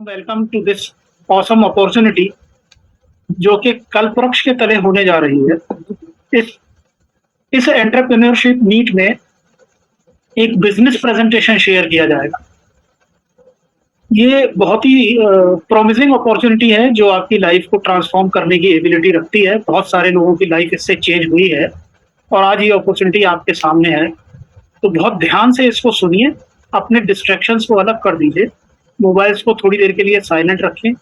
Welcome to this awesome opportunity जो कि कल्पवृक्ष के तले होने जा रही है। इस इस एंटरप्रेन्योरशिप मीट में एक बिजनेस प्रेजेंटेशन शेयर किया जाएगा। ये बहुत ही प्रॉमिसिंग अपॉर्चुनिटी है जो आपकी लाइफ को ट्रांसफॉर्म करने की एबिलिटी रखती है। बहुत सारे लोगों की लाइफ इससे चेंज हुई है और आज ये अपॉर्चुनिटी आपके सामने है, तो बहुत ध्यान से इसको सुनिए। अपने डिस्ट्रैक्शंस को अलग कर दीजिए, मोबाइल्स को थोड़ी देर के लिए साइलेंट रखें,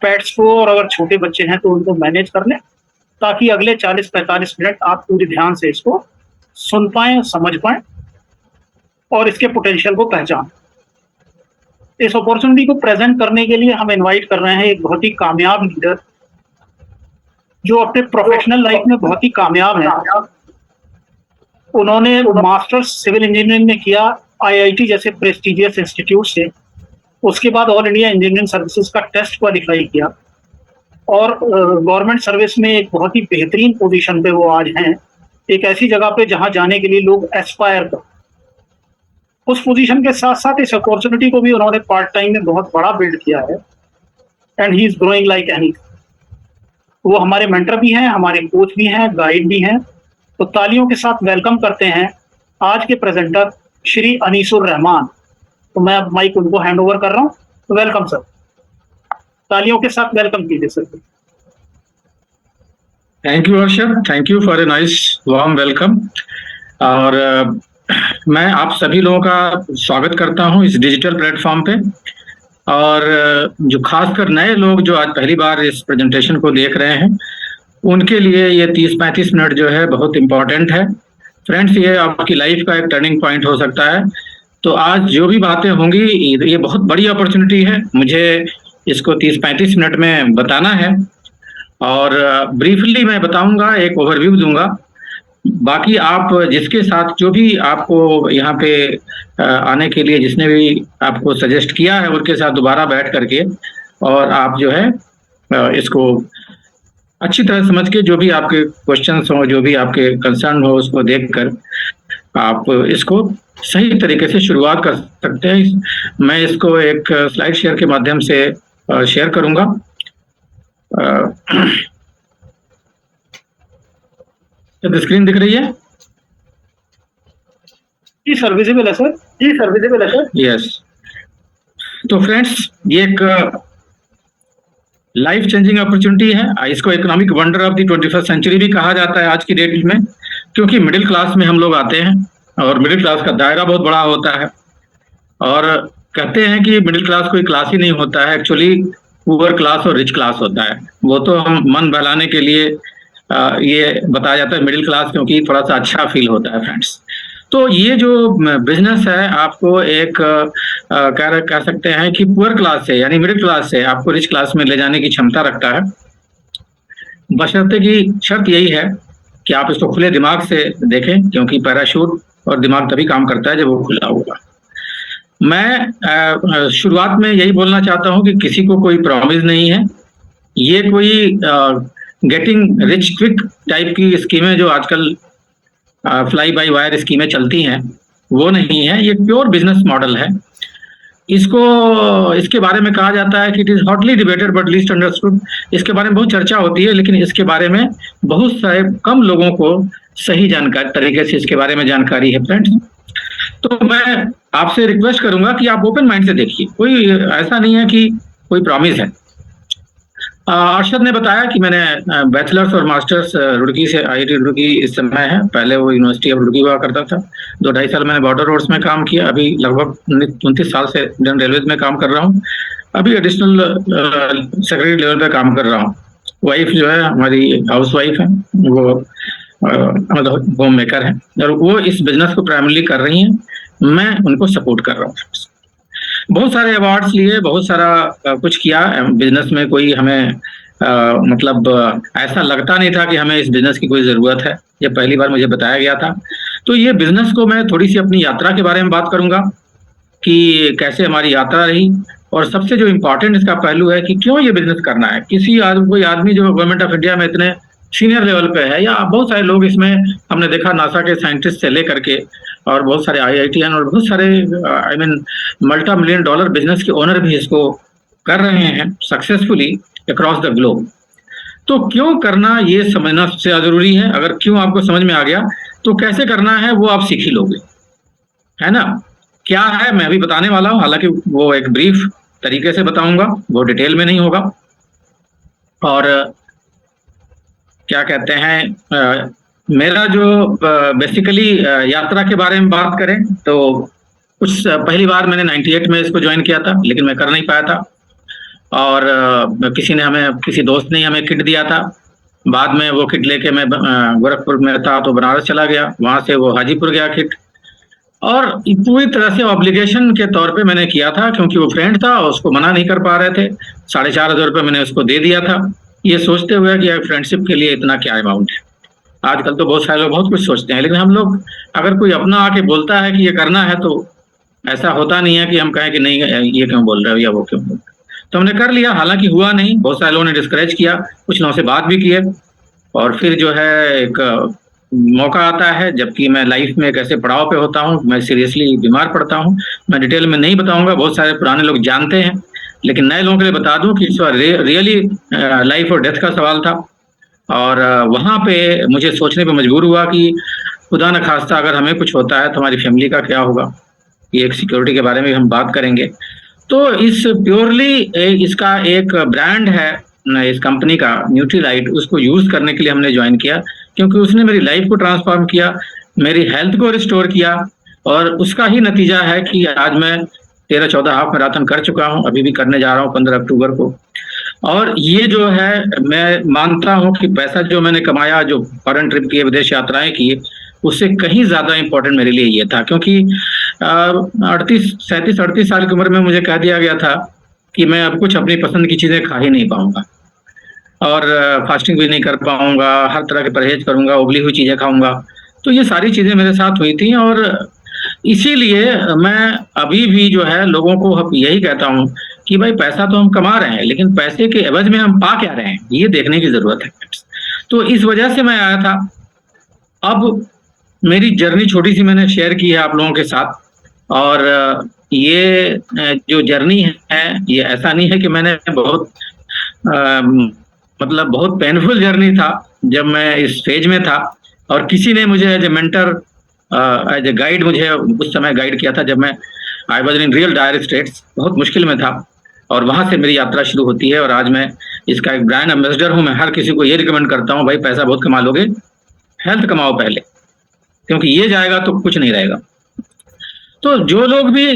पेट्स को, और अगर छोटे बच्चे हैं तो उनको मैनेज कर लें, ताकि अगले 40-45 मिनट आप पूरे ध्यान से इसको सुन पाएँ, समझ पाएँ और इसके पोटेंशियल को पहचानें। इस अपॉर्चुनिटी को प्रेजेंट करने के लिए हम इनवाइट कर रहे हैं एक बहुत ही कामयाब लीडर जो अपने प्रोफेशनल लाइफ में बहुत ही कामयाब है। उन्होंने मास्टर्स सिविल इंजीनियरिंग में किया आईआईटी जैसे प्रेस्टिजियस इंस्टीट्यूट से। उसके बाद ऑल इंडिया इंजीनियरिंग सर्विसेज का टेस्ट क्वालिफाई किया और गवर्नमेंट सर्विस में एक बहुत ही बेहतरीन पोजीशन पे वो आज हैं, एक ऐसी जगह पे जहां जाने के लिए लोग एस्पायर कर। उस पोजीशन के साथ साथ इस अपॉर्चुनिटी को भी उन्होंने पार्ट टाइम में बहुत बड़ा बिल्ड किया है and he is growing like any. वो हमारे मेंटर भी हैं, हमारे कोच भी हैं, गाइड भी हैं। तो तालियों के साथ वेलकम करते हैं आज के प्रेजेंटर श्री अनीसुर रहमान। तो मैं अब माइक उनको हैंड ओवर कर रहा हूँ। तो वेलकम सर, तालियों के साथ वेलकम कीजिए sir. Thank you Harshad, thank you for a nice warm welcome. और मैं आप सभी लोगों का स्वागत करता हूं इस डिजिटल प्लेटफॉर्म पे। और जो खासकर नए लोग जो आज पहली बार इस प्रेजेंटेशन को देख रहे हैं, उनके लिए ये 30-35 मिनट जो है बहुत इम्पोर्टेंट है। फ्रेंड्स, ये आपकी लाइफ का एक टर्निंग पॉइंट हो सकता है। तो आज जो भी बातें होंगी, ये बहुत बड़ी अपॉर्चुनिटी है, मुझे इसको 30-35 मिनट में बताना है। और ब्रीफली मैं बताऊंगा, एक ओवरव्यू दूंगा। बाकी आप जिसके साथ जो भी आपको यहाँ पे आने के लिए जिसने भी आपको सजेस्ट किया है, उनके साथ दोबारा बैठ करके और आप जो है इसको अच्छी तरह समझ के, जो भी आपके क्वेश्चंस हो, जो भी आपके कंसर्न हो, उसको देखकर आप इसको सही तरीके से शुरुआत कर सकते हैं। मैं इसको एक स्लाइड शेयर के माध्यम से शेयर करूंगा। तो स्क्रीन दिख रही है? जी सर, विजिबल है सर। जी सर, विजिबल है सर। यस। तो फ्रेंड्स, ये एक लाइफ चेंजिंग अपॉर्चुनिटी है। इसको economic wonder of the 21st century भी कहा जाता है आज की डेट में, क्योंकि मिडिल क्लास में हम लोग आते हैं और मिडिल क्लास का दायरा बहुत बड़ा होता है। और कहते हैं कि मिडिल क्लास कोई क्लास ही नहीं होता है, एक्चुअली पुअर क्लास और रिच क्लास होता है। वो तो हम मन बहलाने के लिए ये बताया जाता है मिडिल क्लास, क्योंकि थोड़ा सा अच्छा फील होता है फ्रेंड्स। तो ये जो बिजनेस है, आपको एक कह सकते हैं कि पुअर क्लास से, यानी मिडिल क्लास से आपको रिच क्लास में ले जाने की क्षमता रखता है। बशर्ते की शर्त यही है कि आप इसको खुले दिमाग से देखें, क्योंकि पैराशूट और दिमाग तभी काम करता है जब वो खुला होगा। मैं शुरुआत में यही बोलना चाहता हूं कि किसी को कोई प्रॉमिस नहीं है। ये कोई गेटिंग रिच क्विक टाइप की स्कीमें जो आजकल फ्लाई बाय वायर स्कीमें चलती हैं, वो नहीं है। ये प्योर बिजनेस मॉडल है। इसके बारे में कहा जाता है कि it is hotly debated but least understood. इसके बारे में बहुत चर्चा होती है, लेकिन इसके बारे में बहुत सारे कम लोगों को सही जानकारी तरीके से इसके बारे में जानकारी है फ्रेंड्स। तो मैं आपसे रिक्वेस्ट करूंगा कि आप ओपन माइंड से देखिए। कोई ऐसा नहीं है कि कोई प्रॉमिस है। अरशद ने बताया कि मैंने बैचलर्स और मास्टर्स रुड़की से, आईआईटी रुड़की इस समय है, पहले वो यूनिवर्सिटी ऑफ रुड़की हुआ करता था। 2-2.5 साल मैंने बॉर्डर रोड्स में काम किया। अभी लगभग 29 साल से इंडियन रेलवेज में काम कर रहा हूँ। अभी एडिशनल सेक्रेटरी लेवल पे काम कर रहा हूँ। वाइफ जो है हमारी हाउस वाइफ है, वो मतलब होम मेकर है, और वो इस बिजनेस को प्राइमरली कर रही हैं। मैं उनको सपोर्ट कर रहा हूँ। बहुत सारे अवार्ड्स लिए, बहुत सारा कुछ किया बिजनेस में। कोई हमें मतलब ऐसा लगता नहीं था कि हमें इस बिजनेस की कोई ज़रूरत है, ये पहली बार मुझे बताया गया था। तो ये बिजनेस को मैं थोड़ी सी अपनी यात्रा के बारे में बात करूंगा कि कैसे हमारी यात्रा रही, और सबसे जो इम्पोर्टेंट इसका पहलू है कि क्यों ये बिजनेस करना है। कोई आदमी जो गवर्नमेंट ऑफ इंडिया में इतने सीनियर लेवल पे है, या बहुत सारे लोग इसमें हमने देखा, नासा के साइंटिस्ट से लेकर के और बहुत सारे आईआईटीएन और बहुत सारे मल्टी $1 मिलियन बिजनेस के ओनर भी इसको कर रहे हैं सक्सेसफुली अक्रॉस द ग्लोब। तो क्यों करना ये समझना सबसे ज्यादा जरूरी है। अगर क्यों आपको समझ में आ गया तो कैसे करना है वो आप सीख ही लोगे, है ना। क्या है मैं भी बताने वाला हूं, हालांकि वो एक ब्रीफ तरीके से बताऊंगा, वो डिटेल में नहीं होगा। और क्या कहते हैं मेरा जो बेसिकली यात्रा के बारे में बात करें तो कुछ पहली बार मैंने 98 में इसको ज्वाइन किया था, लेकिन मैं कर नहीं पाया था। और किसी दोस्त ने हमें किट दिया था। बाद में वो किट लेके मैं गोरखपुर में था तो बनारस चला गया, वहां से वो हाजीपुर गया किट। और पूरी तरह से ऑब्लिगेशन के तौर पे मैंने किया था, क्योंकि वो फ्रेंड था और उसको मना नहीं कर पा रहे थे। 4,500 मैंने उसको दे दिया था, ये सोचते हुए कि फ्रेंडशिप के लिए इतना क्या अमाउंट है। आजकल तो बहुत सारे लोग बहुत कुछ सोचते हैं, लेकिन हम लोग अगर कोई अपना आके बोलता है कि ये करना है तो ऐसा होता नहीं है कि हम कहें कि नहीं ये क्यों बोल रहे हो या वो क्यों बोल रहे हो। तो हमने कर लिया, हालांकि हुआ नहीं, बहुत सारे लोगों ने डिस्करेज किया, कुछ लोगों से बात भी किए। और फिर जो है एक मौका आता है, जबकि मैं लाइफ में एक ऐसे पड़ाव पे होता हूँ, मैं सीरियसली बीमार पड़ता हूँ। मैं डिटेल में नहीं बताऊंगा, बहुत सारे पुराने लोग जानते हैं, लेकिन नए लोगों के लिए बता दूं कि रियली लाइफ और डेथ का सवाल था। और वहां पे मुझे सोचने पे मजबूर हुआ कि खुदा न खास्ता अगर हमें कुछ होता है तो हमारी फैमिली का क्या होगा। ये एक सिक्योरिटी के बारे में हम बात करेंगे। तो इस प्योरली इसका एक ब्रांड है इस कंपनी का न्यूट्रीलाइट, उसको यूज करने के लिए हमने ज्वाइन किया, क्योंकि उसने मेरी लाइफ को ट्रांसफॉर्म किया, मेरी हेल्थ को रिस्टोर किया। और उसका ही नतीजा है कि आज मैं 13-14 हाफ मैराथन कर चुका हूं, अभी भी करने जा रहा हूं 15 अक्टूबर को। और ये जो है मैं मानता हूं कि पैसा जो मैंने कमाया, जो फॉरेन ट्रिप किए, विदेश यात्राएं की, उससे कहीं ज्यादा इंपॉर्टेंट मेरे लिए ये था। क्योंकि 38 साल की उम्र में मुझे कह दिया गया था कि मैं अब कुछ अपनी पसंद की चीजें खा ही नहीं पाऊंगा, और फास्टिंग भी नहीं कर पाऊंगा, हर तरह के परहेज करूंगा, उबली हुई चीजें खाऊंगा। तो ये सारी चीजें मेरे साथ हुई थी। और इसीलिए मैं अभी भी जो है लोगों को यही कहता हूं कि भाई पैसा तो हम कमा रहे हैं, लेकिन पैसे के एवज में हम पा क्या रहे हैं, ये देखने की जरूरत है। तो इस वजह से मैं आया था। अब मेरी जर्नी छोटी सी मैंने शेयर की है आप लोगों के साथ। और ये जो जर्नी है, ये ऐसा नहीं है कि मैंने बहुत मतलब बहुत पेनफुल जर्नी था जब मैं इस फेज में था। और किसी ने मुझे as a mentor, as a guide, मुझे उस समय गाइड किया था जब मैं I was in real dire straits, बहुत मुश्किल में था। और वहां से मेरी यात्रा शुरू होती है। और आज मैं इसका एक ब्रांड एम्बेसडर हूं। मैं हर किसी को ये रिकमेंड करता हूं, भाई पैसा बहुत कमा लोगे, हेल्थ कमाओ पहले, क्योंकि ये जाएगा तो कुछ नहीं रहेगा। तो जो लोग भी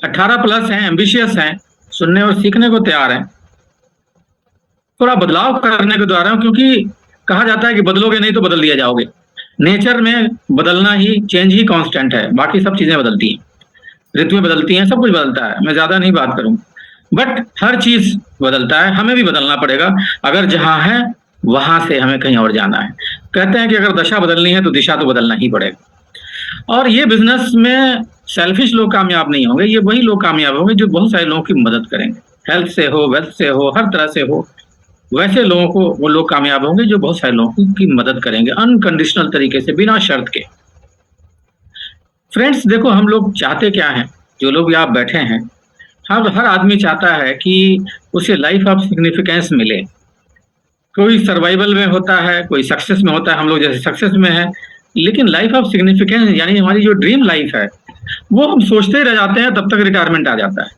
18+ हैं, एम्बिशियस हैं, सुनने और सीखने को तैयार हैं, थोड़ा बदलाव करने को द्वारा, क्योंकि कहा जाता है कि बदलोगे नहीं तो बदल दिया जाओगे। नेचर में बदलना ही, चेंज ही कांस्टेंट है, बाकी सब चीजें बदलती हैं, ऋतुएं बदलती हैं, सब कुछ बदलता है। मैं ज्यादा नहीं बात करूं, बट हर चीज बदलता है, हमें भी बदलना पड़ेगा। अगर जहां है वहां से हमें कहीं और जाना है। कहते हैं कि अगर दशा बदलनी है तो दिशा तो बदलना ही पड़ेगा। और ये बिजनेस में सेल्फिश लोग कामयाब नहीं होंगे, ये वही लोग कामयाब होंगे जो बहुत सारे लोगों की मदद करेंगे, हेल्थ से हो, वेल्थ से हो, हर तरह से हो। वैसे लोगों को वो लोग कामयाब होंगे जो बहुत सारे लोगों की मदद करेंगे अनकंडीशनल तरीके से, बिना शर्त के। फ्रेंड्स देखो, हम लोग चाहते क्या हैं, जो लोग यहाँ बैठे हैं, हर आदमी चाहता है कि उसे लाइफ ऑफ सिग्निफिकेंस मिले। कोई सर्वाइवल में होता है, कोई सक्सेस में होता है, हम लोग जैसे सक्सेस में है। लेकिन लाइफ ऑफ सिग्निफिकेंस यानी हमारी जो ड्रीम लाइफ है, वो हम सोचते ही रह जाते हैं, तब तक रिटायरमेंट आ जाता है।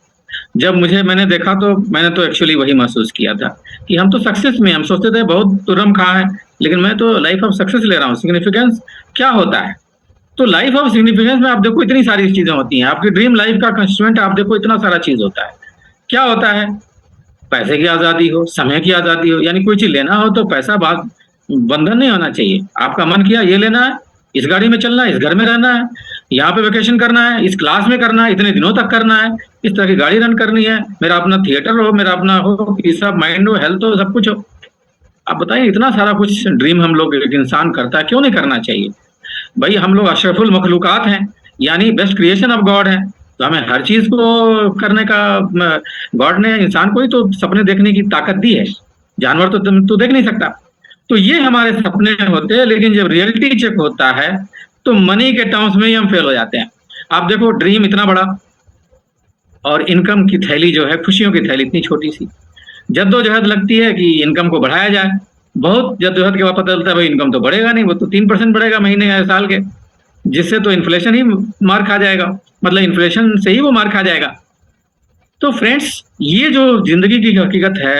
जब मैंने देखा तो मैंने तो एक्चुअली वही महसूस किया था कि हम तो सक्सेस में, हम सोचते थे बहुत तुरम खा है, लेकिन मैं तो लाइफ ऑफ सक्सेस ले रहा हूँ। सिग्निफिकेंस क्या होता है? तो लाइफ ऑफ सिग्निफिकेंस में आप देखो इतनी सारी चीजें होती हैं। आपकी ड्रीम लाइफ का कंस्टिट्यूएंट आप देखो इतना सारा चीज होता है। क्या होता है? पैसे की आजादी हो, समय की आजादी हो, यानी कोई चीज लेना हो तो पैसा बात बंधन नहीं होना चाहिए। आपका मन किया ये लेना है, इस गाड़ी में चलना है, इस घर में रहना है, यहाँ पे वेकेशन करना है, इस क्लास में करना है, इतने दिनों तक करना है, इस तरह की गाड़ी रन करनी है, मेरा अपना थिएटर हो, मेरा अपना हो, पीस ऑफ माइंड हो, हेल्थ हो, सब कुछ हो। आप बताइए, इतना सारा कुछ ड्रीम हम लोग, एक इंसान करता है, क्यों नहीं करना चाहिए? भाई हम लोग अशरफुल मखलूकात हैं, यानी बेस्ट क्रिएशन ऑफ गॉड है, तो हमें हर चीज को करने का, गॉड ने इंसान को ही तो सपने देखने की ताकत दी है, जानवर तो तुम तो देख नहीं सकता। तो ये हमारे सपने होते हैं, लेकिन जब रियलिटी चेक होता है तो मनी के टर्म्स में ही हम फेल हो जाते हैं। आप देखो ड्रीम इतना बड़ा, और इनकम की थैली जो है, खुशियों की थैली इतनी छोटी सी। जद्दोजहद लगती है कि इनकम को बढ़ाया जाए, बहुत जद्दोजहद के बाद पता चलता है भाई इनकम तो बढ़ेगा नहीं, वो तो 3% बढ़ेगा महीने या साल के, जिससे तो इन्फ्लेशन ही मार खा जाएगा, मतलब इन्फ्लेशन से ही वो मार खा जाएगा। तो फ्रेंड्स, ये जो जिंदगी की हकीकत है,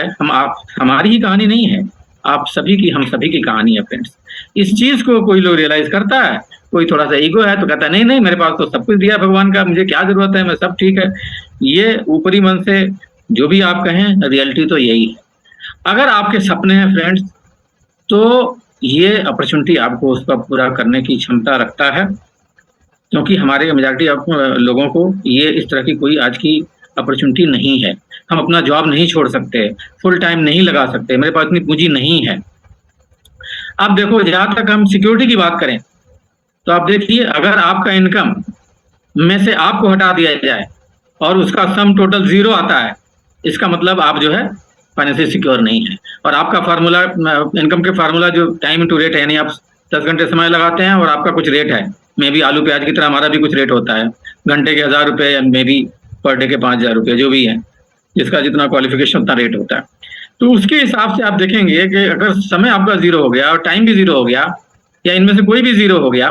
हमारी ही कहानी नहीं है, आप सभी की, हम सभी की कहानी है फ्रेंड्स। इस चीज को कोई लोग रियलाइज करता है, कोई थोड़ा सा ईगो है तो कहता है नहीं नहीं मेरे पास तो सब कुछ दिया भगवान का, मुझे क्या जरूरत है, मैं सब ठीक है। ये ऊपरी मन से जो भी आप कहें, रियलिटी तो यही है। अगर आपके सपने हैं फ्रेंड्स, तो ये अपॉर्चुनिटी आपको उसका पूरा करने की क्षमता रखता है, क्योंकि हमारे मेजॉरिटी ऑफ लोगों को ये इस तरह की कोई आज की अपॉर्चुनिटी नहीं है। हम अपना जॉब नहीं छोड़ सकते, फुल टाइम नहीं लगा सकते, मेरे पास इतनी पूंजी नहीं है। अब देखो, जहां तक हम सिक्योरिटी की बात करें, तो आप देखिए, अगर आपका इनकम में से आपको हटा दिया जाए और उसका सम टोटल 0 आता है, इसका मतलब आप जो है फाइनेंशियल सिक्योर नहीं है। और आपका फार्मूला, इनकम के फार्मूला जो टाइम टू रेट है, यानी आप 10 घंटे समय लगाते हैं और आपका कुछ रेट है, मे बी आलू प्याज की तरह हमारा भी कुछ रेट होता है, घंटे के 1000 रुपये या मे बी पर डे के 5000 रुपये, जो भी है, जिसका जितना क्वालिफिकेशन उतना रेट होता है। तो उसके हिसाब से आप देखेंगे कि अगर समय आपका 0 हो गया और टाइम भी 0 हो गया, या इनमें से कोई भी 0 हो गया,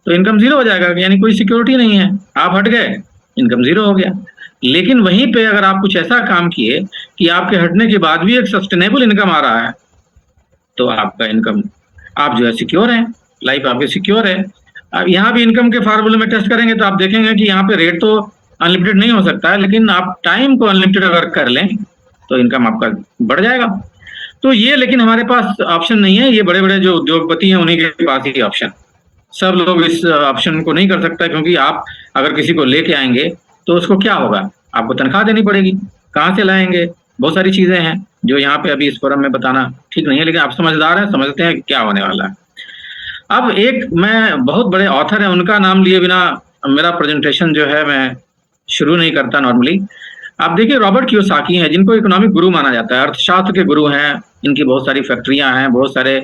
तो इनकम 0 हो जाएगा, यानी कोई सिक्योरिटी नहीं है। आप हट गए, इनकम 0 हो गया। लेकिन वहीं पे अगर आप कुछ ऐसा काम किए कि आपके हटने के बाद भी एक सस्टेनेबल इनकम आ रहा है, तो आपका इनकम, आप जो है सिक्योर है, लाइफ आपकी सिक्योर है। अब यहाँ भी इनकम के फार्मूले में टेस्ट करेंगे तो आप देखेंगे कि यहाँ पे रेट तो अनलिमिटेड नहीं हो सकता है, लेकिन आप टाइम को अनलिमिटेड अगर कर लें तो इनकम आपका बढ़ जाएगा। तो ये, लेकिन हमारे पास ऑप्शन नहीं है, ये बड़े बड़े जो उद्योगपति हैं उन्हीं के पास ही ऑप्शन। सब लोग इस ऑप्शन को नहीं कर सकता, क्योंकि आप अगर किसी को लेके आएंगे तो उसको क्या होगा, आपको तनख्वाह देनी पड़ेगी, कहाँ से लाएंगे, बहुत सारी चीजें हैं जो यहाँ पे अभी इस फोरम में बताना ठीक नहीं है, लेकिन आप समझदार हैं, समझते हैं क्या होने वाला है। अब एक, मैं बहुत बड़े ऑथर हैं, उनका नाम लिए बिना मेरा प्रेजेंटेशन जो है मैं शुरू नहीं करता नॉर्मली। आप देखिए, रॉबर्ट कियोसाकी हैं, जिनको इकोनॉमिक गुरु माना जाता है, अर्थशास्त्र के गुरु हैं, इनकी बहुत सारी फैक्ट्रियां हैं, बहुत सारे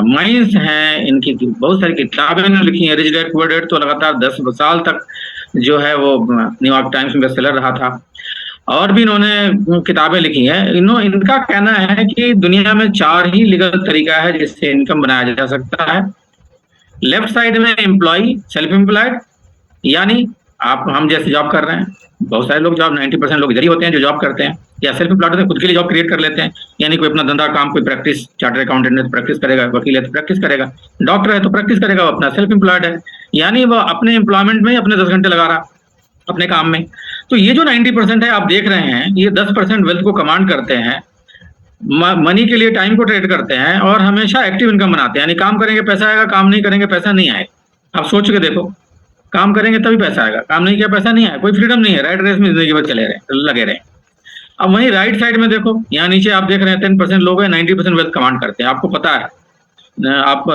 माइंस हैं, इनकी बहुत सारी किताबें लिखी हैं। रिच डैड पुअर डैड तो लगातार 10 साल तक जो है वो न्यूयॉर्क टाइम्स में बेस्टसेलर रहा था, और भी इन्होंने किताबें लिखी हैं। इनका कहना है कि दुनिया में 4 ही लीगल तरीका है जिससे इनकम बनाया जा सकता है। लेफ्ट साइड में एम्प्लॉय, सेल्फ एम्प्लॉयड, यानी आप, हम जैसे जॉब कर रहे हैं, बहुत सारे लोग जॉब, 90% लोग इधर ही होते हैं जो जॉब करते हैं, या सेल्फ एम्प्लॉयड होते हैं, खुद के लिए जॉब क्रिएट कर लेते हैं, यानी कोई अपना धंधा काम, कोई प्रैक्टिस, चार्टर्ड अकाउंटेंट है तो प्रैक्टिस करेगा, वकील है तो प्रैक्टिस करेगा, डॉक्टर है तो प्रैक्टिस करेगा, वो अपना सेल्फ एम्प्लॉयड है, यानी वो अपने एम्प्लॉयमेंट में अपने 10 घंटे लगा रहा अपने काम में। तो ये जो 90% है आप देख रहे हैं, ये 10% वेल्थ को कमांड करते हैं, मनी के लिए टाइम को ट्रेड करते हैं, और हमेशा एक्टिव इनकम बनाते हैं, यानी काम करेंगे पैसा आएगा, काम नहीं करेंगे पैसा नहीं आएगा। आप सोच के देखो, काम करेंगे तभी पैसा आएगा, काम नहीं किया पैसा नहीं आएगा, कोई फ्रीडम नहीं है, राइट रेस में जिंदगी भर चले रहे, लगे रहे। अब वहीं राइट साइड में देखो, यहाँ नीचे आप देख रहे हैं 10% लोग हैं 90% वेल्थ कमांड करते हैं, आपको पता है, आप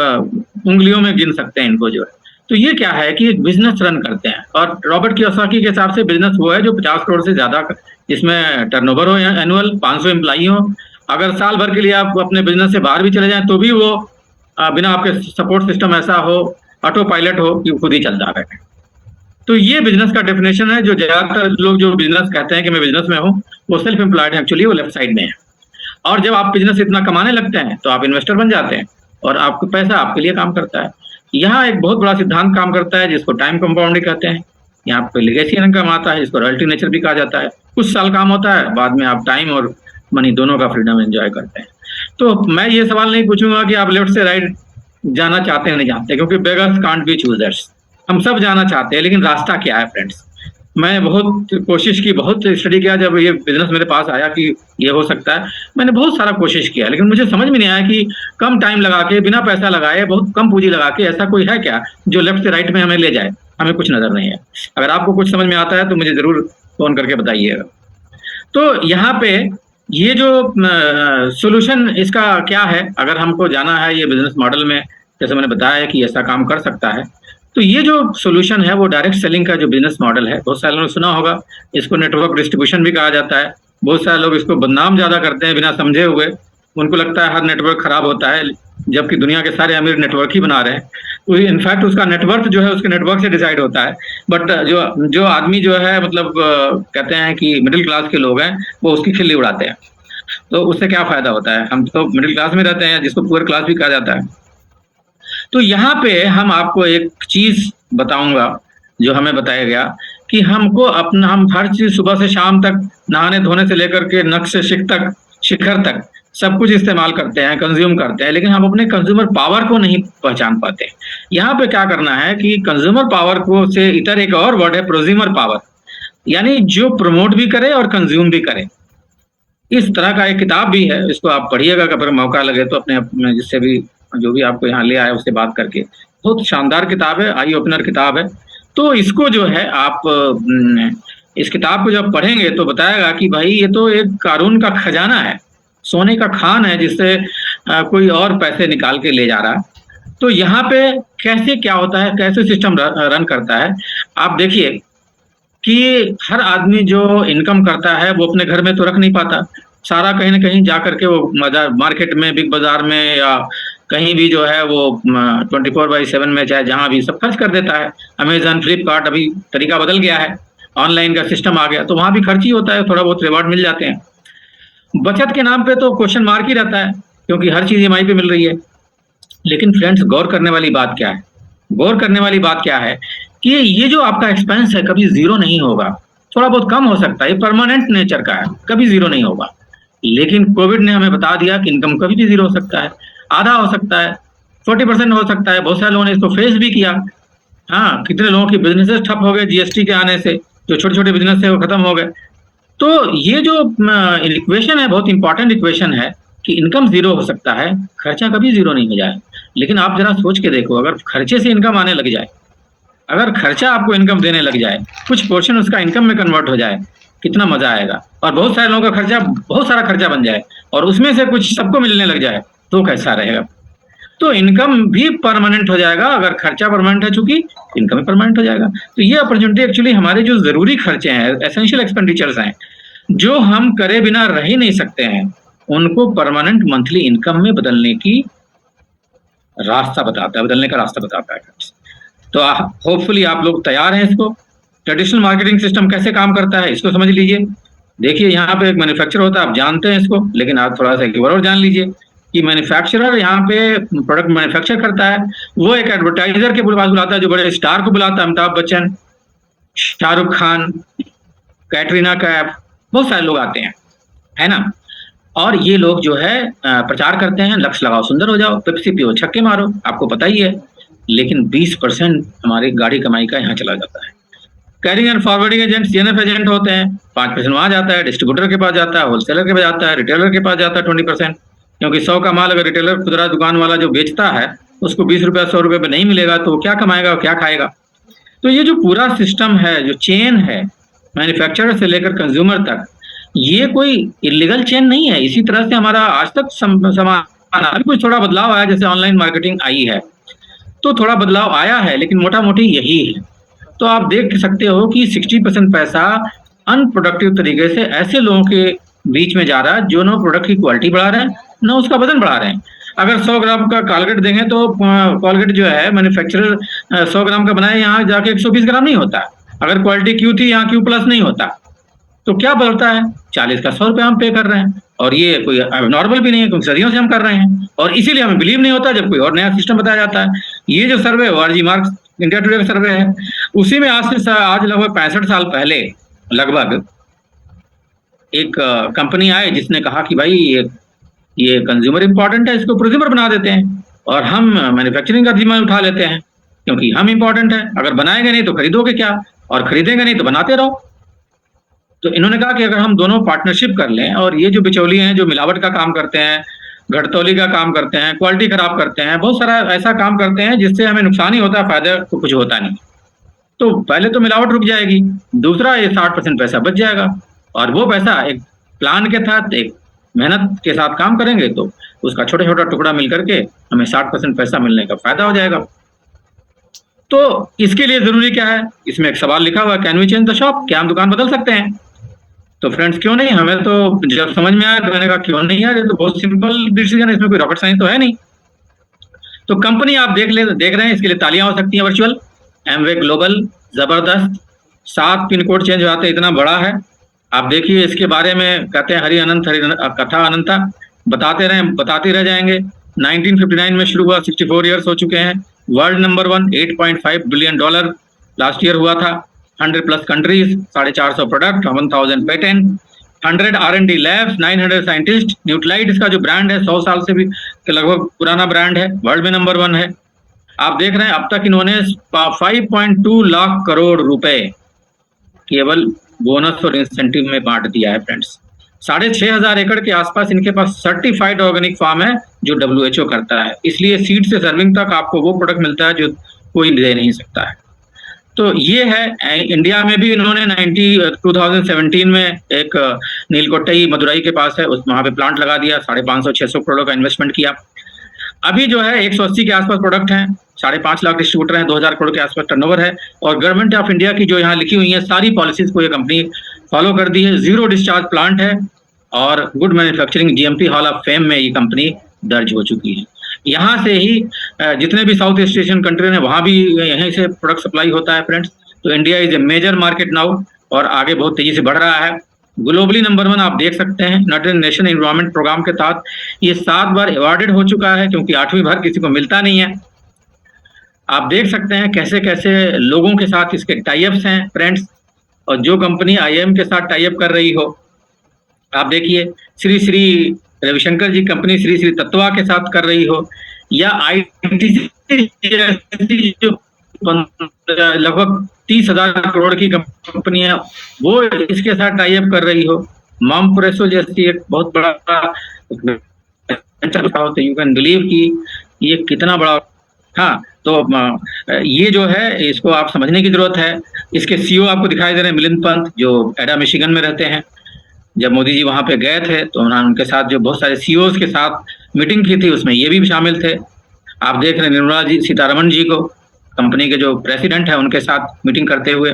उंगलियों में गिन सकते हैं इनको जो है। तो ये क्या है कि एक बिजनेस रन करते हैं, और रॉबर्ट कियोसाकी के हिसाब से बिजनेस वो है जो 50 करोड़ से ज्यादा जिसमें टर्नओवर हो एनुअल, 500 एम्प्लॉई हो, अगर साल भर के लिए आप अपने बिजनेस से बाहर भी चले जाएं तो भी वो बिना आपके सपोर्ट सिस्टम ऐसा हो, ऑटो पायलट हो कि खुद ही चल जा रहे हैं। तो ये बिजनेस का डेफिनेशन है। जो ज्यादातर लोग जो बिजनेस कहते हैं कि मैं बिजनेस में हूँ, वो सेल्फ एम्प्लॉयड है, एक्चुअली वो लेफ्ट साइड में है। और जब आप बिजनेस इतना कमाने लगते हैं तो आप इन्वेस्टर बन जाते हैं और आपका पैसा आपके लिए काम करता है। यहाँ एक बहुत बड़ा सिद्धांत काम करता है जिसको टाइम कंपाउंडिंग कहते हैं। यहाँ पे लेगेसी इनकम आता है, जिसको रॉयल्टी नेचर भी कहा जाता है। कुछ साल काम होता है, बाद में आप टाइम और मनी दोनों का फ्रीडम एंजॉय करते हैं। तो मैं ये सवाल नहीं पूछूंगा कि आप लेफ्ट से राइट जाना चाहते हैं नहीं जानते, क्योंकि बेगर्स कांट बी चूजर्स। हम सब जाना चाहते हैं, लेकिन रास्ता क्या है फ्रेंड्स। मैं बहुत कोशिश की, बहुत स्टडी किया, जब ये बिजनेस मेरे पास आया कि ये हो सकता है, मैंने बहुत सारा कोशिश किया, लेकिन मुझे समझ में नहीं आया कि कम टाइम लगा के, बिना पैसा लगाए, बहुत कम पूंजी लगा के ऐसा कोई है क्या जो लेफ्ट से राइट में हमें ले जाए। हमें कुछ नजर नहीं है। अगर आपको कुछ समझ में आता है तो मुझे जरूर फोन करके बताइएगा। तो यहाँ पे ये जो सोल्यूशन इसका क्या है, अगर हमको जाना है ये बिजनेस मॉडल में, जैसे मैंने बताया कि ऐसा काम कर सकता है, तो ये जो सोल्यूशन है वो डायरेक्ट सेलिंग का जो बिजनेस मॉडल है, बहुत सारे लोगों ने सुना होगा, इसको नेटवर्क डिस्ट्रीब्यूशन भी कहा जाता है। बहुत सारे लोग इसको बदनाम ज्यादा करते हैं बिना समझे हुए, उनको लगता है हर नेटवर्क खराब होता है, जबकि दुनिया के सारे अमीर नेटवर्क ही बना रहे हैं। तो इनफैक्ट उसका नेटवर्थ जो है उसके नेटवर्क से डिसाइड होता है। बट जो जो आदमी जो है मतलब कहते हैं कि मिडिल क्लास के लोग हैं, वो उसकी खिल्ली उड़ाते हैं। तो उससे क्या फायदा होता है? हम तो मिडिल क्लास में रहते हैं, जिसको पुअर क्लास भी कहा जाता है। तो यहाँ पे हम आपको एक चीज बताऊंगा जो हमें बताया गया कि हमको अपना, हम हर चीज सुबह से शाम तक, नहाने धोने से लेकर के नक्श से शिखर तक सब कुछ इस्तेमाल करते हैं, कंज्यूम करते हैं, लेकिन हम अपने कंज्यूमर पावर को नहीं पहचान पाते। यहाँ पे क्या करना है कि कंज्यूमर पावर को से इतर एक और वर्ड है प्रोज्यूमर पावर, यानी जो प्रमोट भी करे और कंज्यूम भी करे। इस तरह का एक किताब भी है, इसको आप पढ़िएगा अगर मौका लगे तो, अपने जिससे भी जो भी आपको यहाँ ले आए उससे बात करके। बहुत शानदार किताब है, आई ओपनर किताब है। तो इसको जो है आप इस किताब को जब पढ़ेंगे तो बताएगा कि भाई ये तो एक कानून का खजाना है, सोने का खान है, जिससे कोई और पैसे निकाल के ले जा रहा है। तो यहाँ पे कैसे क्या होता है, कैसे सिस्टम रन करता है, आप देखिए कि हर आदमी जो इनकम करता है वो अपने घर में तो रख नहीं पाता, सारा कहीं ना कहीं जा करके वो मार्केट में, बिग बाजार में या कहीं भी जो है वो 24/7 में चाहे जहां भी सब खर्च कर देता है। अमेजन, फ्लिपकार्ट, अभी तरीका बदल गया है, ऑनलाइन का सिस्टम आ गया, तो वहां भी खर्च ही होता है, थोड़ा बहुत रिवॉर्ड मिल जाते हैं। बचत के नाम पे तो क्वेश्चन मार्क ही रहता है, क्योंकि हर चीज ईएमआई पे मिल रही है। लेकिन फ्रेंड्स, गौर करने वाली बात क्या है? गौर करने वाली बात क्या है कि ये जो आपका एक्सपेंस है कभी जीरो नहीं होगा। थोड़ा बहुत कम हो सकता है, ये परमानेंट नेचर का है, कभी जीरो नहीं होगा। लेकिन कोविड ने हमें बता दिया कि इनकम कभी भी जीरो हो सकता है, आधा हो सकता है, 40% हो सकता है। बहुत सारे लोगों ने इसको फेस भी किया। हाँ, कितने लोगों की बिजनेसेस ठप हो गए जीएसटी के आने से, जो छोटे छोटे बिजनेस है वो खत्म हो गए। तो ये जो इक्वेशन है, बहुत इंपॉर्टेंट इक्वेशन है कि इनकम जीरो हो सकता है, खर्चा कभी जीरो नहीं हो जाए। लेकिन आप जरा सोच के देखो, अगर खर्चे से इनकम आने लग जाए, अगर खर्चा आपको इनकम देने लग जाए, कुछ पोर्शन उसका इनकम में कन्वर्ट हो जाए, कितना मजा आएगा। और बहुत सारे लोगों का खर्चा बहुत सारा खर्चा बन जाए और उसमें से कुछ सबको मिलने लग जाए, तो कैसा रहेगा? तो इनकम भी परमानेंट हो जाएगा। अगर खर्चा परमानेंट है, चूंकि इनकम भी परमानेंट हो जाएगा। तो ये अपॉर्चुनिटी एक्चुअली हमारे जो जरूरी खर्चे हैं, एसेंशियल एक्सपेंडिचर्स हैं, जो हम करे बिना रह ही नहीं सकते हैं, उनको परमानेंट मंथली इनकम में बदलने की रास्ता बताता है, बदलने का रास्ता बताता है। तो होपफुली आप लोग तैयार हैं इसको। ट्रेडिशनल मार्केटिंग सिस्टम कैसे काम करता है इसको समझ लीजिए। देखिए, यहाँ पे एक मैन्युफैक्चरर होता है, आप जानते हैं इसको, लेकिन आप थोड़ा सा एक बार और जान लीजिए कि मैन्युफैक्चरर यहाँ पे प्रोडक्ट मैन्युफैक्चर करता है, वो एक एडवर्टाइजर के पास बुलाता है, जो बड़े स्टार को बुलाता है, अमिताभ बच्चन, शाहरुख खान, कैटरीना कैफ, बहुत सारे लोग आते हैं, है ना। और ये लोग जो है प्रचार करते हैं, लक्ष्य लगाओ सुंदर हो जाओ, पेप्सी पियो छक्के मारो, आपको पता ही है। लेकिन 20% हमारी गाड़ी कमाई का यहाँ चला जाता है। Carrying and forwarding agent, CNF agent होते हैं, 5% वहां जाता है, डिस्ट्रीब्यूटर के पास जाता है, होलसेलर के पास जाता है, रिटेलर के पास जाता है 20%। क्योंकि 100 का माल अगर रिटेलर, खुदरा दुकान वाला जो बेचता है, उसको 20 रुपया 100 रुपये में नहीं मिलेगा, तो वो क्या कमाएगा, क्या खाएगा? तो ये जो पूरा सिस्टम है, जो चेन है, मैन्युफैक्चरर से लेकर कंज्यूमर तक, ये कोई इलीगल चेन नहीं है। इसी तरह से हमारा आज तक सामान, अभी कुछ थोड़ा बदलाव आया, जैसे ऑनलाइन मार्केटिंग आई है तो थोड़ा बदलाव आया है, लेकिन मोटा मोटी यही है। तो आप देख सकते हो कि 60% पैसा अनप्रोडक्टिव तरीके से ऐसे लोगों के बीच में जा रहा है, जो ना प्रोडक्ट की क्वालिटी बढ़ा रहे हैं, ना उसका वजन बढ़ा रहे हैं। अगर 100 ग्राम का कॉलगेट देंगे तो कॉलगेट जो है मैन्युफैक्चरर 100 ग्राम का बनाए, यहाँ जाके 120 ग्राम नहीं होता। अगर क्वालिटी क्यू थी, यहाँ क्यू प्लस नहीं होता। तो क्या बदलता है? 40 का 100 रुपया हम पे कर रहे हैं, और ये कोई नॉर्मल भी नहीं है, क्योंकि सदियों से हम कर रहे हैं। और इसीलिए हमें बिलीव नहीं होता जब कोई और नया सिस्टम बताया जाता है। ये जो सर्वे आरजी मार्क्स इंडिया टुडे का सर्वे है, उसी में आज लगभग 65 साल पहले लगभग एक कंपनी आई जिसने कहा कि भाई ये कंज्यूमर इंपॉर्टेंट है, इसको प्रोज्यूमर बना देते हैं और हम मैन्युफैक्चरिंग का जिम्मा उठा लेते हैं, क्योंकि हम इंपॉर्टेंट है। अगर बनाएंगे नहीं तो खरीदोगे क्या, और खरीदेंगे नहीं तो बनाते रहो। तो इन्होंने कहा कि अगर हम दोनों पार्टनरशिप कर लें, और ये जो बिचौलिए हैं, जो मिलावट का काम करते हैं, घटतौली का काम करते हैं, क्वालिटी खराब करते हैं, बहुत सारा ऐसा काम करते हैं जिससे हमें नुकसान ही होता है, फायदा तो कुछ होता नहीं। तो पहले तो मिलावट रुक जाएगी, दूसरा ये 60% पैसा बच जाएगा, और वो पैसा एक प्लान के साथ, एक मेहनत के साथ काम करेंगे तो उसका छोटा छोटा टुकड़ा मिल करके हमें 60% पैसा मिलने का फायदा हो जाएगा। तो इसके लिए जरूरी क्या है? इसमें एक सवाल लिखा हुआ है, can we change the shop? क्या हम दुकान बदल सकते हैं? तो फ्रेंड्स, क्यों नहीं। हमें तो जब समझ में आया तो मैंने कहा क्यों नहीं यार, ये तो बहुत सिंपल डिसीजन है, इसमें कोई रॉकेट साइंस तो है नहीं। तो कंपनी आप देख रहे हैं, इसके लिए तालियां हो सकती हैं वर्चुअल। एमवे ग्लोबल, जबरदस्त, 7 पिन कोड चेंज हो जाते, इतना बड़ा है। आप देखिए इसके बारे में, कहते हैं हरि अनंत हरि कथा अनंता, बताते रह जाएंगे। 1959 में शुरू हुआ, 64 ईयर्स हो चुके हैं। World number 1, $8.5 billion last year हुआ था। 100+ countries, 450 product, 1000 patent, 100 R&D labs, 900 scientist. Nutrilite इसका जो ब्रांड है 100 साल से भी लगभग पुराना ब्रांड है, वर्ल्ड में नंबर 1 है। आप देख रहे हैं अब तक इन्होंने 5.2 लाख करोड़ रुपए केवल बोनस और इंसेंटिव में बांट दिया है फ्रेंड्स। 6,500 एकड़ के आसपास इनके पास सर्टिफाइड ऑर्गेनिक फार्म है जो WHO करता है, इसलिए सीड से सर्विंग तक आपको वो प्रोडक्ट मिलता है जो कोई दे नहीं सकता है। तो ये है, इंडिया में भी इन्होंने 2017 में एक नीलकोटई मदुरई के पास है, उस वहां पे प्लांट लगा दिया, 550-600 करोड़ का इन्वेस्टमेंट किया। अभी जो है 180 के आसपास प्रोडक्ट हैं, 5.5 लाख डिस्ट्रीब्यूटर हैं, 2000 करोड़ के आसपास टर्नओवर है। और गवर्नमेंट ऑफ इंडिया की जो यहाँ लिखी हुई है सारी पॉलिसीज को ये कंपनी फॉलो कर दी है। 0 डिस्चार्ज प्लांट है और good manufacturing GMP hall of fame में ये कंपनी दर्ज हो चुकी है। यहाँ से ही जितने भी साउथ ईस्ट एशियन कंट्री हैं वहाँ भी यहीं से प्रोडक्ट सप्लाई होता है फ्रेंड्स। तो India is a major market now और आगे बहुत तेजी से बढ़ रहा है। ग्लोबली नंबर 1 आप देख सकते हैं। यूनाइटेड नेशन एनवायरनमेंट प्रोग्राम के तहत ये 7 बार अवार्डेड हो चुका है, क्योंकि 8वीं बार किसी को मिलता नहीं है। आप देख सकते हैं कैसे कैसे लोगों के साथ इसके टाइअप्स हैं फ्रेंड्स। और जो कंपनी IIM के साथ टाइअप कर रही हो, आप देखिए श्री श्री रविशंकर जी कंपनी श्री श्री तत्वा के साथ कर रही हो, या ITC जो लगभग 30,000 करोड़ की कंपनी है वो इसके साथ टाई अप कर रही हो। मॉम प्रेसो जैसी एक बहुत बड़ा हो, तो यू कैन बिलीव कि ये कितना बड़ा। हाँ, तो ये जो है इसको आप समझने की जरूरत है। इसके CEO आपको दिखाई दे रहे हैं, मिलिंद पंत, जो एडा मिशिगन में रहते हैं। जब मोदी जी वहां पे गए थे तो उन्होंने उनके साथ जो बहुत सारे CEOs के साथ मीटिंग की थी, उसमें ये भी शामिल थे। आप देख रहे हैं निर्मला जी सीतारमण जी को, कंपनी के जो प्रेसिडेंट है, उनके साथ मीटिंग करते हुए।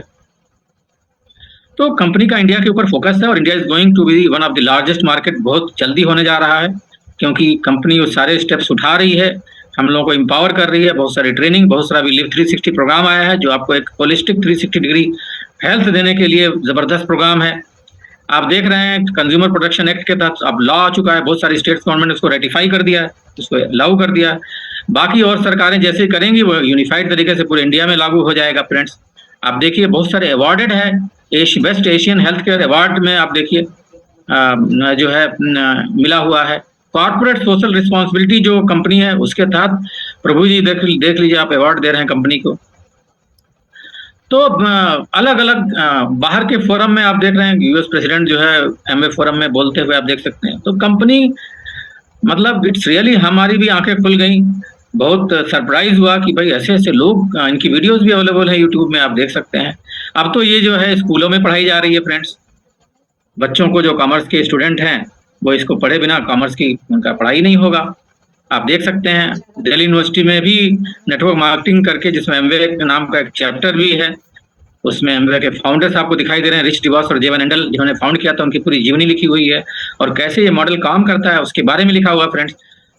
तो कंपनी का इंडिया के ऊपर फोकस है और India is going to be one of the largest market बहुत जल्दी होने जा रहा है, क्योंकि कंपनी वो सारे स्टेप्स उठा रही है, हम लोगों को एम्पावर कर रही है। बहुत सारी ट्रेनिंग, बहुत सारा लिव 360 प्रोग्राम आया है जो आपको एक होलिस्टिक 360 डिग्री हेल्थ देने के लिए जबरदस्त प्रोग्राम है। आप देख रहे हैं कंज्यूमर प्रोटेक्शन एक्ट के तहत अब लॉ आ चुका है, बहुत सारी स्टेट गवर्नमेंट ने उसको रेटिफाई कर दिया है, उसको लागू कर दिया है। बाकी और सरकारें जैसे करेंगी वो यूनिफाइड तरीके से पूरे इंडिया में लागू हो जाएगा फ्रेंड्स। आप देखिए बहुत सारे अवार्डेड है, best Asian health care award में आप देखिए जो है मिला हुआ है। कॉर्पोरेट सोशल रिस्पॉन्सिबिलिटी जो कंपनी है उसके तहत प्रभु जी देख लीजिए आप अवार्ड दे रहे हैं कंपनी को। तो अलग अलग बाहर के फोरम में आप देख रहे हैं US प्रेसिडेंट जो है एमवे फोरम में बोलते हुए आप देख सकते हैं। तो कंपनी मतलब इट्स रियली, हमारी भी आंखें खुल गई, बहुत सरप्राइज हुआ कि भाई ऐसे ऐसे लोग, इनकी वीडियोस भी अवेलेबल है यूट्यूब में, आप देख सकते हैं। अब तो ये जो है स्कूलों में पढ़ाई जा रही है फ्रेंड्स। बच्चों को जो कॉमर्स के स्टूडेंट हैं वो इसको पढ़े बिना कॉमर्स की उनका पढ़ाई नहीं होगा। आप देख सकते हैं दिल्ली यूनिवर्सिटी में भी नेटवर्क मार्केटिंग करके, जिसमें एमवे नाम का एक चैप्टर भी है, उसमें एमवे के फाउंडर्स आपको दिखाई दे रहे हैं, रिच डिवॉस और जेवन एंडल, जिन्होंने फाउंड किया था, उनकी पूरी जीवनी लिखी हुई है और कैसे ये मॉडल काम करता है उसके बारे में लिखा हुआ फ्रेंड्स।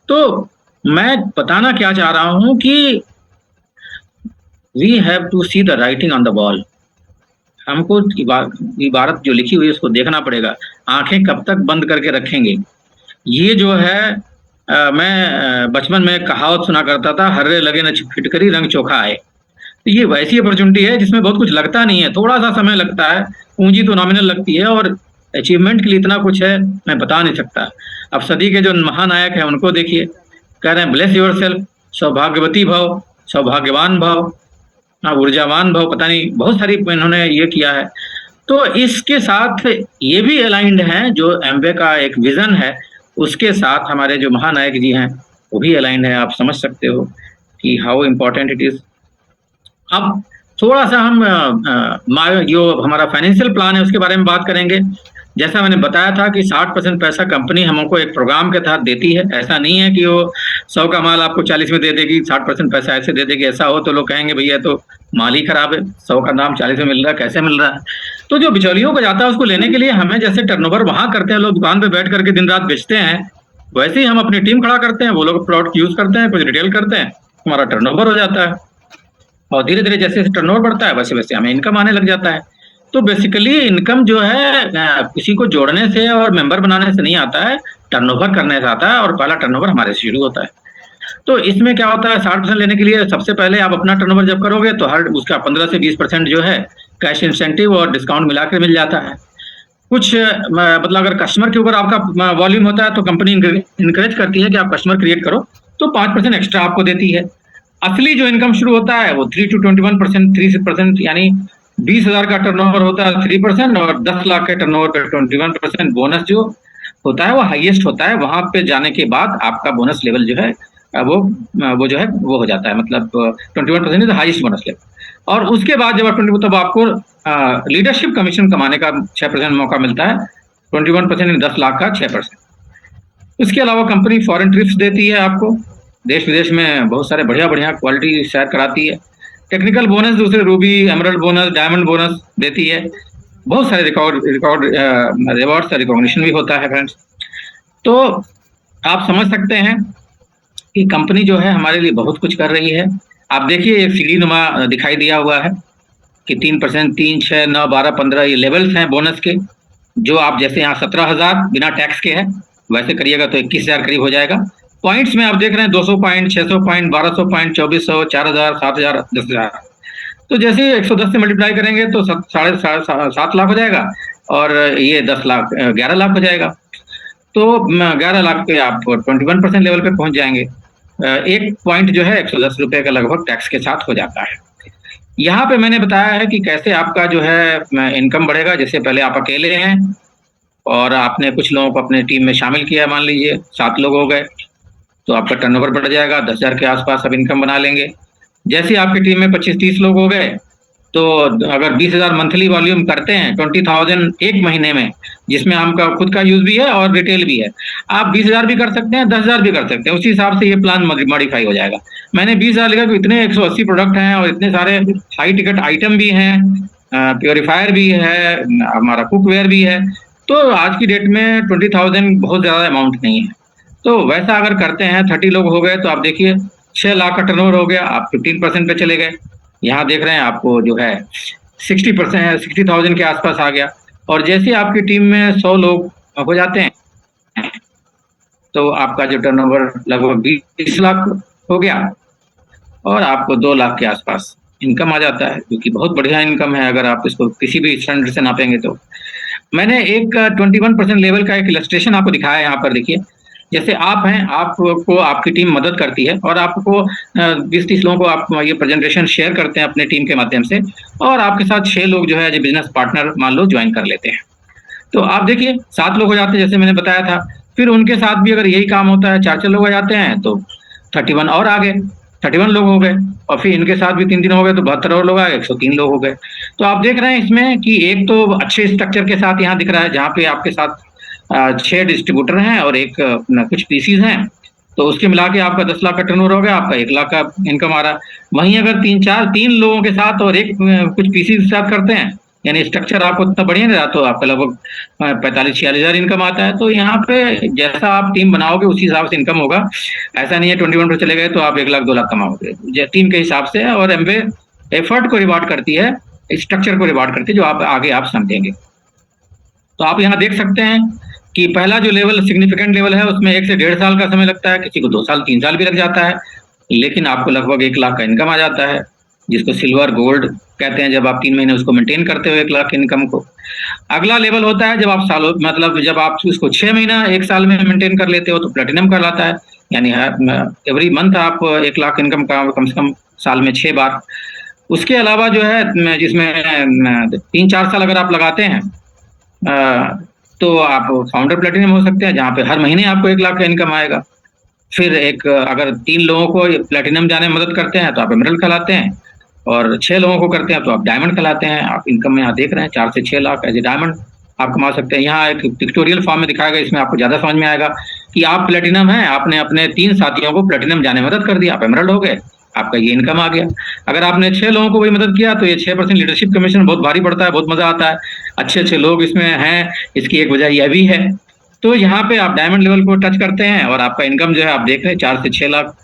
तो मैं बताना क्या चाह रहा हूं कि we have to see the writing on the wall. हमको इबारत जो लिखी हुई है उसको देखना पड़ेगा, आंखें कब तक बंद करके रखेंगे। ये जो है मैं बचपन में कहावत सुना करता था, हर्रे लगे न फिटकरी रंग चोखा आए। तो ये वैसी अपॉर्चुनिटी है जिसमें बहुत कुछ लगता नहीं है, थोड़ा सा समय लगता है, पूंजी तो नॉमिनल लगती है और अचीवमेंट के लिए इतना कुछ है मैं बता नहीं सकता। अब सदी के जो महानायक हैं उनको देखिए, कह रहे हैं ब्लेस योर सेल्फ, सौभाग्यवती भव, सौभाग्यवान भव, ऊर्जावान भव, पता नहीं बहुत सारी इन्होंने ये किया है। तो इसके साथ ये भी अलाइंड हैं, जो एमवे का एक विजन है उसके साथ हमारे जो महानायक जी हैं वो भी अलाइंड है। आप समझ सकते हो कि हाउ इम्पोर्टेंट इट इज। अब थोड़ा सा हम जो हमारा फाइनेंशियल प्लान है उसके बारे में बात करेंगे। जैसा मैंने बताया था कि 60% पैसा कंपनी हमको एक प्रोग्राम के तहत देती है। ऐसा नहीं है कि वो 100 का माल आपको 40 में दे देगी, 60% पैसा ऐसे दे देगी। ऐसा हो तो लोग कहेंगे भैया तो माल ही खराब है, 100 का दाम 40 में मिल रहा है, कैसे मिल रहा है। तो जो बिचौलियों को जाता है उसको लेने के लिए हमें जैसे टर्नओवर वहां करते हैं लोग, दुकान पे बैठ करके दिन रात बेचते हैं, वैसे ही हम अपनी टीम खड़ा करते हैं, वो लोग प्रोडक्ट यूज करते हैं, कुछ रिटेल करते हैं, हमारा टर्नओवर हो जाता है, और धीरे धीरे जैसे टर्नओवर बढ़ता है वैसे वैसे हमें इनकम आने लग जाता है। तो बेसिकली इनकम जो है किसी को जोड़ने से और मेंबर बनाने से नहीं आता है, टर्नओवर करने से आता है, और पहला टर्नओवर हमारे से शुरू होता है। तो इसमें क्या होता है, 60% लेने के लिए सबसे पहले आप अपना टर्नओवर जब करोगे तो हर उसका 15 से 20% जो है कैश इंसेंटिव और डिस्काउंट मिलाकर मिल जाता है। कुछ मतलब अगर कस्टमर के ऊपर आपका वॉल्यूम होता है तो कंपनी इनकरेज करती है कि आप कस्टमर क्रिएट करो, तो 5% एक्स्ट्रा आपको देती है। असली जो इनकम शुरू होता है वो 3 to 21%, 3% यानी 20,000 का टर्नओवर होता है 3%, और 10 लाख के टर्नओवर पे 21% बोनस जो होता है वो हाईएस्ट होता है। वहां पे जाने के बाद आपका बोनस लेवल जो है वो जो है वो हो जाता है, मतलब 21% इज हाईएस्ट बोनस लेवल। और उसके बाद जब आप 20, तब आपको लीडरशिप कमीशन कमाने का 6% मौका मिलता है। 21% 10 लाख का 6%। इसके अलावा कंपनी फॉरेन ट्रिप्स देती है आपको, देश विदेश में बहुत सारे बढ़िया बढ़िया क्वालिटी शेयर कराती है। टेक्निकल बोनस दूसरे Ruby, emerald bonus, diamond bonus देती है। बहुत सारे रिवॉर्ड्स रिकॉग्निशन भी होता है फ्रेंड्स। तो आप समझ सकते हैं कि कंपनी जो है हमारे लिए बहुत कुछ कर रही है। आप देखिए एक सीढ़ी नुमा दिखाई दिया हुआ है कि 3%, 3, 6, 9, 12, 15 ये लेवल्स हैं बोनस के, जो आप जैसे यहाँ 17,000 बिना टैक्स के है, वैसे करिएगा तो 21,000 करीब हो जाएगा। पॉइंट्स में आप देख रहे हैं 200 पॉइंट, 600 पॉइंट, 1200 पॉइंट, 2400, 4,000, 7,000, 10,000। तो जैसे 110 से मल्टीप्लाई करेंगे तो 7 लाख हो जाएगा, और ये 10 लाख 11 लाख हो जाएगा। तो 11 लाख पे आप 21% लेवल पे पहुंच जाएंगे। एक पॉइंट जो है 110 रुपए का लगभग टैक्स के साथ हो जाता है। यहाँ पे मैंने बताया है कि कैसे आपका जो है इनकम बढ़ेगा। जैसे पहले आप अकेले हैं और आपने कुछ लोगों को अपने टीम में शामिल किया, मान लीजिए 7 लोग हो गए, तो आपका टर्नओवर बढ़ जाएगा, 10,000 के आसपास आप इनकम बना लेंगे। जैसे आपकी टीम में 25-30 लोग हो गए, तो अगर 20,000 मंथली वॉल्यूम करते हैं, 20,000 एक महीने में, जिसमें आपका खुद का यूज भी है और रिटेल भी है, आप 20,000 भी कर सकते हैं, 10,000 भी कर सकते हैं। उसी हिसाब से ये प्लान मॉडिफाई हो जाएगा। मैंने 20,000 लिखा कि इतने 180 प्रोडक्ट हैं और इतने सारे हाई टिकट आइटम भी हैं, प्योरीफायर भी है, हमारा कुकवेयर भी है। तो आज की डेट में 20,000 बहुत ज़्यादा अमाउंट नहीं है। तो वैसा अगर करते हैं, 30 लोग हो गए, तो आप देखिए 6 लाख का टर्नओवर हो गया, आप 15% पे चले गए। यहाँ देख रहे हैं आपको जो है 60%, 60,000 के आसपास आ गया। और जैसे आपकी टीम में 100 लोग हो जाते हैं तो आपका जो टर्नओवर लगभग 20 लाख हो गया, और आपको 2 लाख के आसपास इनकम आ जाता है, जो कि बहुत बढ़िया इनकम है अगर आप इसको किसी भी स्टैंडर्ड से नापेंगे तो। मैंने एक 21% लेवल का एक इलस्ट्रेशन आपको दिखाया है। यहाँ पर देखिए, जैसे आप हैं, आपको आपकी टीम मदद करती है और आपको 20-30 लोगों को आप ये प्रेजेंटेशन शेयर करते हैं अपने टीम के माध्यम से, और आपके साथ 6 लोग जो है जो बिजनेस पार्टनर मान लो ज्वाइन कर लेते हैं। तो आप देखिए 7 लोग हो जाते हैं, जैसे मैंने बताया था। फिर उनके साथ भी अगर यही काम होता है, 4 लोग हो जाते हैं, तो 31 और आ गए, 31 लोग हो गए। और फिर इनके साथ भी 3 दिन हो गए, तो 72 और लोग आ गए, 103 लोग हो गए। तो आप देख रहे हैं इसमें कि एक तो अच्छे स्ट्रक्चर के साथ यहाँ दिख रहा है, जहाँ पे आपके साथ 6 डिस्ट्रीब्यूटर हैं और एक कुछ पीसीज हैं, तो उसके मिला के आपका 10 लाख का टर्नओवर हो गया, आपका 1 लाख का इनकम आ रहा है। वहीं अगर 3 लोगों के साथ और एक कुछ पीसीज के साथ करते हैं, यानी स्ट्रक्चर आपको इतना बढ़िया नहीं रहा, तो आपका लगभग 45-46 हज़ार इनकम आता है। तो यहाँ पे जैसा आप टीम बनाओगे उसी हिसाब से इनकम होगा। ऐसा नहीं है 21 पर चले गए तो आप 1 लाख 2 लाख कमाओगे। टीम के हिसाब से है, और एमवे एफर्ट को रिवार्ड करती है, स्ट्रक्चर को रिवार्ड करती है, जो आप आगे आप समझेंगे। तो आप यहाँ देख सकते हैं कि पहला जो लेवल सिग्निफिकेंट लेवल है, उसमें 1 से 1.5 साल का समय लगता है, किसी को 2 साल 3 साल भी लग जाता है, लेकिन आपको लगभग 1 लाख का इनकम आ जाता है, जिसको सिल्वर गोल्ड कहते हैं। जब आप 3 महीने उसको मेंटेन करते हो 1 लाख की इनकम को। अगला लेवल होता है जब आप सालों, मतलब जब आप उसको 6 महीना 1 साल में मेंटेन कर लेते हो, तो प्लेटिनम कहलाता है। यानी एवरी मंथ आप 1 लाख इनकम का कम से कम साल में 6 बार। उसके अलावा जो है, जिसमें 3-4 साल अगर आप लगाते हैं, तो आप फाउंडर प्लेटिनम हो सकते हैं, जहाँ पे हर महीने आपको 1 लाख का इनकम आएगा। फिर एक अगर 3 लोगों को प्लेटिनम जाने में मदद करते हैं तो आप एमरल्ड कहलाते हैं, और 6 लोगों को करते हैं तो आप डायमंड कहलाते हैं। आप इनकम में यहाँ देख रहे हैं 4 से 6 लाख एज ए डायमंड आप कमा सकते हैं। यहाँ एक पिक्टोरियल फॉर्म में दिखाया गया, इसमें आपको ज़्यादा समझ में आएगा कि आप प्लेटिनम हैं, आपने अपने 3 साथियों को प्लेटिनम जाने में मदद कर दिया, आप एमरल्ड हो गए, आपका ये इनकम आ गया। अगर आपने 6 लोगों को भी मदद किया तो ये 6% लीडरशिप कमीशन बहुत भारी पड़ता है, बहुत मजा आता है। अच्छे लोग इसमें हैं, इसकी एक वजह यह भी है तो यहाँ पे आप डायमंड लेवल को टच करते हैं और आपका इनकम जो है आप देख रहे हैं 4 से 6 लाख,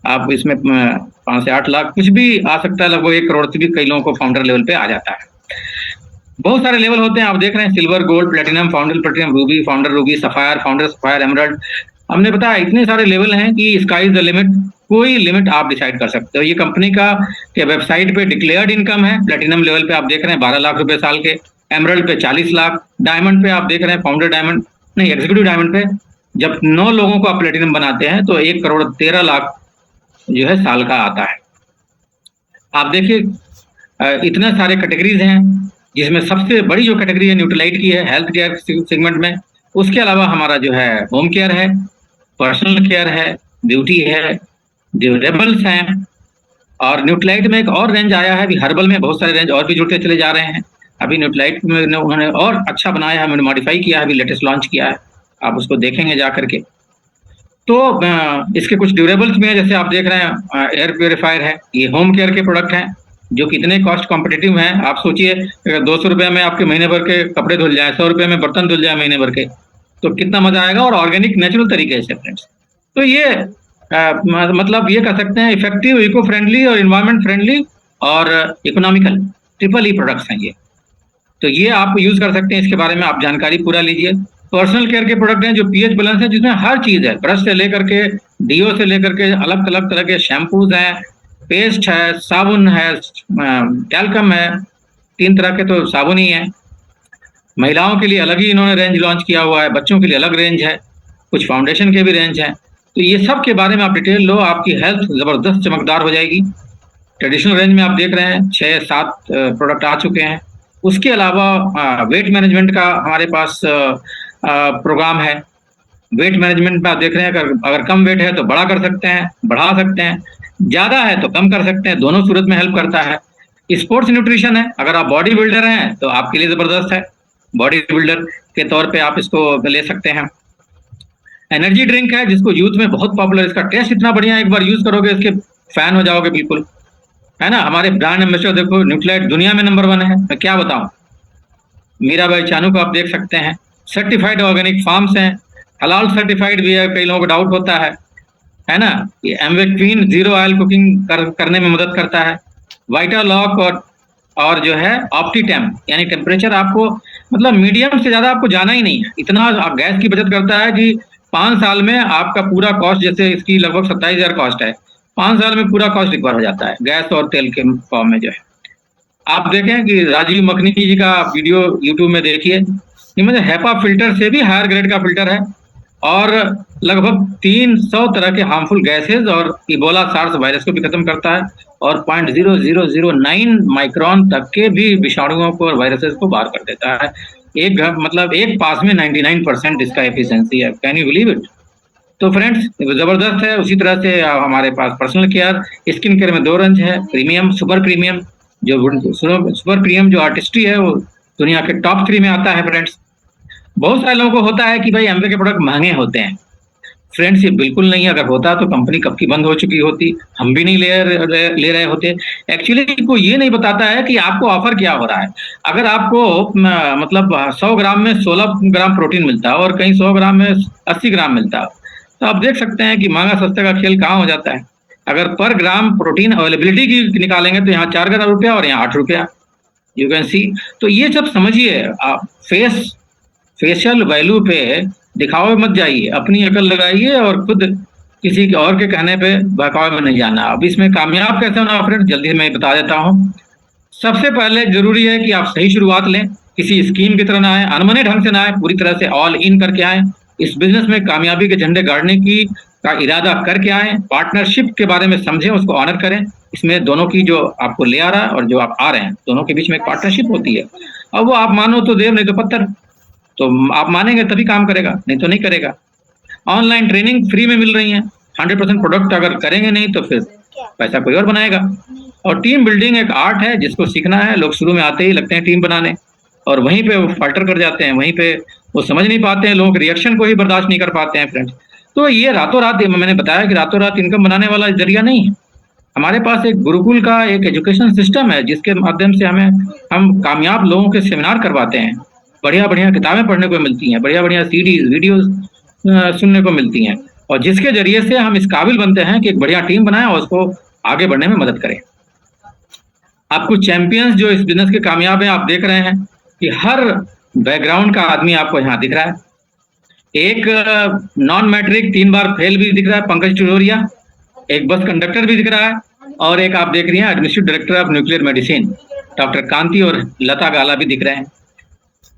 आप इसमें 5 से 8 लाख कुछ भी आ सकता है, लगभग 1 करोड़ से भी कई लोगों को फाउंडर लेवल पे आ जाता है। बहुत सारे लेवल होते हैं, आप देख रहे हैं silver, gold, platinum, founder platinum, Ruby, founder Ruby, sapphire, founder sapphire, emerald. हमने बताया इतने सारे लेवल हैं कि स्काई इज द लिमिट, कोई लिमिट आप डिसाइड कर सकते हो। ये कंपनी का के वेबसाइट पे डिक्लेयर्ड इनकम है। प्लेटिनम लेवल पे आप देख रहे हैं 12 लाख रुपए साल के, एमराल्ड पे 40 लाख, डायमंड पे आप देख रहे हैं फाउंडर डायमंड नहीं एग्जीक्यूटिव डायमंड पे जब 9 लोगों को आप प्लेटिनम बनाते हैं तो 1 करोड़ 13 लाख जो है साल का आता है। आप देखिए इतने सारे कैटेगरीज हैं, जिसमें सबसे बड़ी जो कैटेगरी है न्यूट्रलाइट की है, हेल्थ केयर सेगमेंट में। उसके अलावा हमारा जो है होम केयर है, पर्सनल केयर है, ब्यूटी है, ड्यूरेबल्स हैं, और न्यूट्रलाइट में एक और रेंज आया है। अभी हर्बल में बहुत सारे रेंज और भी जुड़ते चले जा रहे हैं। अभी न्यूट्रलाइट में उन्होंने और अच्छा बनाया है, मॉडिफाई किया है, अभी लेटेस्ट लॉन्च किया है, आप उसको देखेंगे जा करके। तो इसके कुछ ड्यूरेबल्स में है, जैसे आप देख रहे हैं एयर प्योरीफायर है, ये होम केयर के प्रोडक्ट हैं जो कितने कॉस्ट कॉम्पिटिटिव हैं। आप सोचिए अगर 200 रुपये में आपके महीने भर के कपड़े धुल जाए, 100 रुपये में बर्तन धुल जाए महीने भर के, तो कितना मजा आएगा, और ऑर्गेनिक नेचुरल तरीके से फ्रेंड्स। तो ये मतलब ये कह सकते हैं इफेक्टिव, इको फ्रेंडली और इन्वायरमेंट फ्रेंडली और इकोनॉमिकल, ट्रिपल ई प्रोडक्ट्स हैं ये। तो ये आप यूज कर सकते हैं, इसके बारे में आप जानकारी पूरा लीजिए। पर्सनल केयर के प्रोडक्ट हैं जो पीएच बैलेंस है, जिसमें हर चीज है, ब्रश से लेकर के डीओ से लेकर के अलग अलग तरह के शैम्पूज हैं, पेस्ट है, साबुन है, टैल्कम है, 3 तरह के तो साबुन ही है। महिलाओं के लिए अलग ही इन्होंने रेंज लॉन्च किया हुआ है, बच्चों के लिए अलग रेंज है, कुछ फाउंडेशन के भी रेंज हैं। तो ये सब के बारे में आप डिटेल लो, आपकी हेल्थ जबरदस्त चमकदार हो जाएगी। ट्रेडिशनल रेंज में आप देख रहे हैं 6-7 प्रोडक्ट आ चुके हैं। उसके अलावा वेट मैनेजमेंट का हमारे पास प्रोग्राम है। वेट मैनेजमेंट में आप देख रहे हैं अगर कम वेट है तो बड़ा कर सकते हैं, बढ़ा सकते हैं, ज्यादा है तो कम कर सकते हैं, दोनों सूरत में हेल्प करता है। स्पोर्ट्स न्यूट्रिशन है, अगर आप बॉडी बिल्डर हैं तो आपके लिए जबरदस्त है, बॉडी बिल्डर के तौर पे आप इसको ले सकते हैं। एनर्जी ड्रिंक है जिसको यूथ में बहुत पॉपुलर, इसका टेस्ट इतना बढ़िया है, एक बार यूज करोगे इसके फैन हो जाओगे बिल्कुल, है ना। हमारे ब्रांड एम्बेसडर देखो, न्यूट्रलाइट दुनिया में नंबर 1 है, मैं क्या बताऊं। मीरा भाई चानू को आप देख सकते हैं, सर्टिफाइड ऑर्गेनिक फार्म्स हैं, हलाल सर्टिफाइड भी है, कई लोगों को डाउट होता है ना। ये Amway queen zero oil cooking करने में मदद करता है। वाइटा लॉक और जो है ऑप्टीटेम, यानी टेम्परेचर आपको मतलब मीडियम से ज़्यादा आपको जाना ही नहीं है, इतना गैस की बचत करता है कि 5 साल में आपका पूरा कॉस्ट, जैसे इसकी लगभग 27,000 कॉस्ट है, 5 साल में पूरा कॉस्ट रिकवर हो जाता है गैस और तेल के फॉर्म में जो है। आप देखें कि राजीव मखनी जी का वीडियो यूट्यूब में देखिए, ये मतलब हेपा फिल्टर से भी हायर ग्रेड का फिल्टर है, और लगभग 300 तरह के हार्मफुल गैसेज और इबोला सार्स वायरस को भी खत्म करता है, और 0.0009 माइक्रोन तक के भी विषाणुओं को और वायरसेस को बाहर कर देता है। एक पास में 99% इसका एफिशिएंसी है, कैन यू बिलीव इट। तो फ्रेंड्स जबरदस्त है। उसी तरह से हमारे पास पर्सनल केयर, स्किन केयर में 2 रेंज है, प्रीमियम, सुपर प्रीमियम। जो सुपर प्रीमियम जो आर्टिस्ट्री है वो दुनिया के टॉप 3 में आता है फ्रेंड्स। बहुत सारे लोगों को होता है कि भाई एमवे के प्रोडक्ट महंगे होते हैं। फ्रेंड्स ये बिल्कुल नहीं, अगर होता तो कंपनी कब की बंद हो चुकी होती, हम भी नहीं ले रहे होते। एक्चुअली को ये नहीं बताता है कि आपको ऑफर क्या हो रहा है। अगर आपको मतलब 100 ग्राम में 16 ग्राम प्रोटीन मिलता है और कहीं 100 ग्राम में 80 ग्राम मिलता है, तो आप देख सकते हैं कि महंगा सस्ते का खेल कहाँ हो जाता है। अगर पर ग्राम प्रोटीन अवेलेबिलिटी की निकालेंगे तो यहाँ 4 रुपया और यहाँ 8 रुपया, यू कैन सी। तो ये सब समझिए, आप फेशियल वैल्यू पे दिखावे मत जाइए, अपनी अकल लगाइए और खुद किसी और के कहने पे बहकावे में नहीं जाना। अब इसमें कामयाब कैसे होना फ्रेंड, जल्दी मैं बता देता हूँ। सबसे पहले जरूरी है कि आप सही शुरुआत लें, किसी स्कीम की तरह ना आए, अनमने ढंग से ना आए, पूरी तरह से ऑल इन करके आए। इस बिजनेस में कामयाबी के झंडे गाड़ने का इरादा करके आए। पार्टनरशिप के बारे में समझें, उसको ऑनर करें। इसमें दोनों की, जो आपको ले आ रहा है और जो आप आ रहे हैं, दोनों के बीच में एक पार्टनरशिप होती है। अब वो आप मानो तो देव, नहीं तो पत्थर। तो आप मानेंगे तभी काम करेगा, नहीं तो नहीं करेगा। ऑनलाइन ट्रेनिंग फ्री में मिल रही है, 100% प्रोडक्ट अगर करेंगे नहीं तो फिर पैसा कोई और बनाएगा। और टीम बिल्डिंग एक आर्ट है जिसको सीखना है। लोग शुरू में आते ही लगते हैं टीम बनाने, और वहीं पे वो फाल्टर कर जाते हैं, वहीं पे वो समझ नहीं पाते हैं, लोगों के रिएक्शन को ही बर्दाश्त नहीं कर पाते हैं फ्रेंड्स। तो ये रातों रात, मैंने बताया कि रातों रात इनकम बनाने वाला जरिया नहीं है। हमारे पास एक गुरुकुल का एक एजुकेशन सिस्टम है जिसके माध्यम से हम कामयाब लोगों के सेमिनार करवाते हैं, बढ़िया बढ़िया किताबें पढ़ने को मिलती हैं, बढ़िया बढ़िया सीडीज वीडियोस सुनने को मिलती हैं, और जिसके जरिए से हम इस काबिल बनते हैं कि एक बढ़िया टीम बनाएं और उसको आगे बढ़ने में मदद करें। आप कुछ चैंपियंस जो इस बिजनेस के कामयाब हैं, आप देख रहे हैं कि हर बैकग्राउंड का आदमी आपको यहाँ दिख रहा है। एक नॉन मैट्रिक 3 बार फेल भी दिख रहा है, पंकज टुडोरिया, एक बस कंडक्टर भी दिख रहा है, और एक आप देख रही हैं administrative director of nuclear medicine doctor Kanti और लता गाला भी दिख रहे हैं।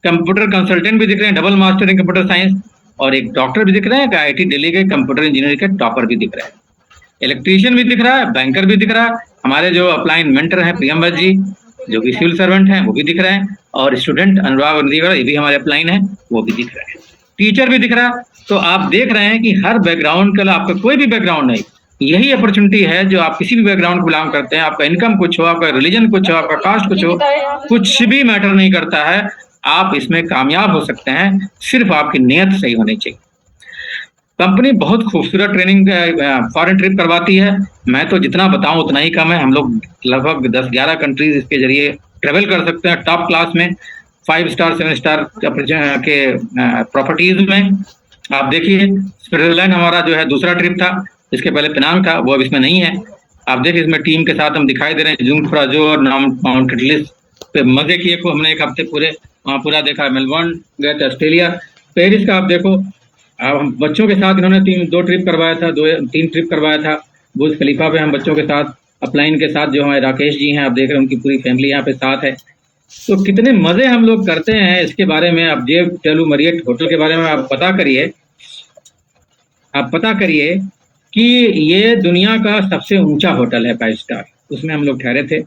कंप्यूटर कंसल्टेंट भी दिख रहे हैं, double master in computer science, और एक डॉक्टर भी दिख रहे हैं, आईआईटी दिल्ली के कंप्यूटर इंजीनियरिंग के टॉपर भी दिख रहे हैं। इलेक्ट्रीशियन भी दिख रहा है, बैंकर भी दिख रहा है, हमारे जो अपलाइन मेंटर हैं प्रियम भट्ट जी जो कि सिविल सर्वेंट हैं वो भी दिख रहे हैं, और स्टूडेंट अनुराग वंदीगढ़ ये भी हमारे अपलाइन हैं वो भी दिख रहे हैं, टीचर भी दिख रहा है। तो आप देख रहे हैं कि हर बैकग्राउंड का, आपका कोई भी बैकग्राउंड नहीं, यही अपॉर्चुनिटी है जो आप किसी भी बैकग्राउंड को बिलोंग करते हैं, आपका इनकम कुछ हो, आपका रिलीजन कुछ हो, आपका कास्ट कुछ हो, कुछ भी मैटर नहीं करता है, आप इसमें कामयाब हो सकते हैं, सिर्फ आपकी नीयत सही होनी चाहिए। कंपनी बहुत खूबसूरत ट्रेनिंग फॉरेन ट्रिप करवाती है, मैं तो जितना बताऊं उतना ही कम है। हम लोग लगभग 10-11 कंट्रीज इसके जरिए ट्रेवल कर सकते हैं, टॉप क्लास में 5 स्टार 7 स्टार के प्रॉपर्टीज में। आप देखिए स्विट्जरलैंड हमारा जो है दूसरा ट्रिप था, इसके पहले पेनांग था, वो अब इसमें नहीं है। आप देखिए इसमें टीम के साथ हम दिखाई दे रहे हैं, जुंगफ्राजो और माउंट किटलिस पे मजे किए को हमने एक हफ्ते पूरे वहाँ पूरा देखा। मेलबर्न गए थे, ऑस्ट्रेलिया, पेरिस का आप देखो। अब हम बच्चों के साथ इन्होंने 2 ट्रिप करवाया था, 3 ट्रिप करवाया था। बुर्ज खलीफा पे हम बच्चों के साथ अपलाइन के साथ जो हमारे राकेश जी हैं, आप देख रहे हैं उनकी पूरी फैमिली यहाँ पे साथ है। तो कितने मजे हम लोग करते हैं इसके बारे में। अब जेव टेलू मरियट होटल के बारे में आप पता करिए कि ये दुनिया का सबसे ऊंचा होटल है 5 स्टार, उसमें हम लोग ठहरे थे।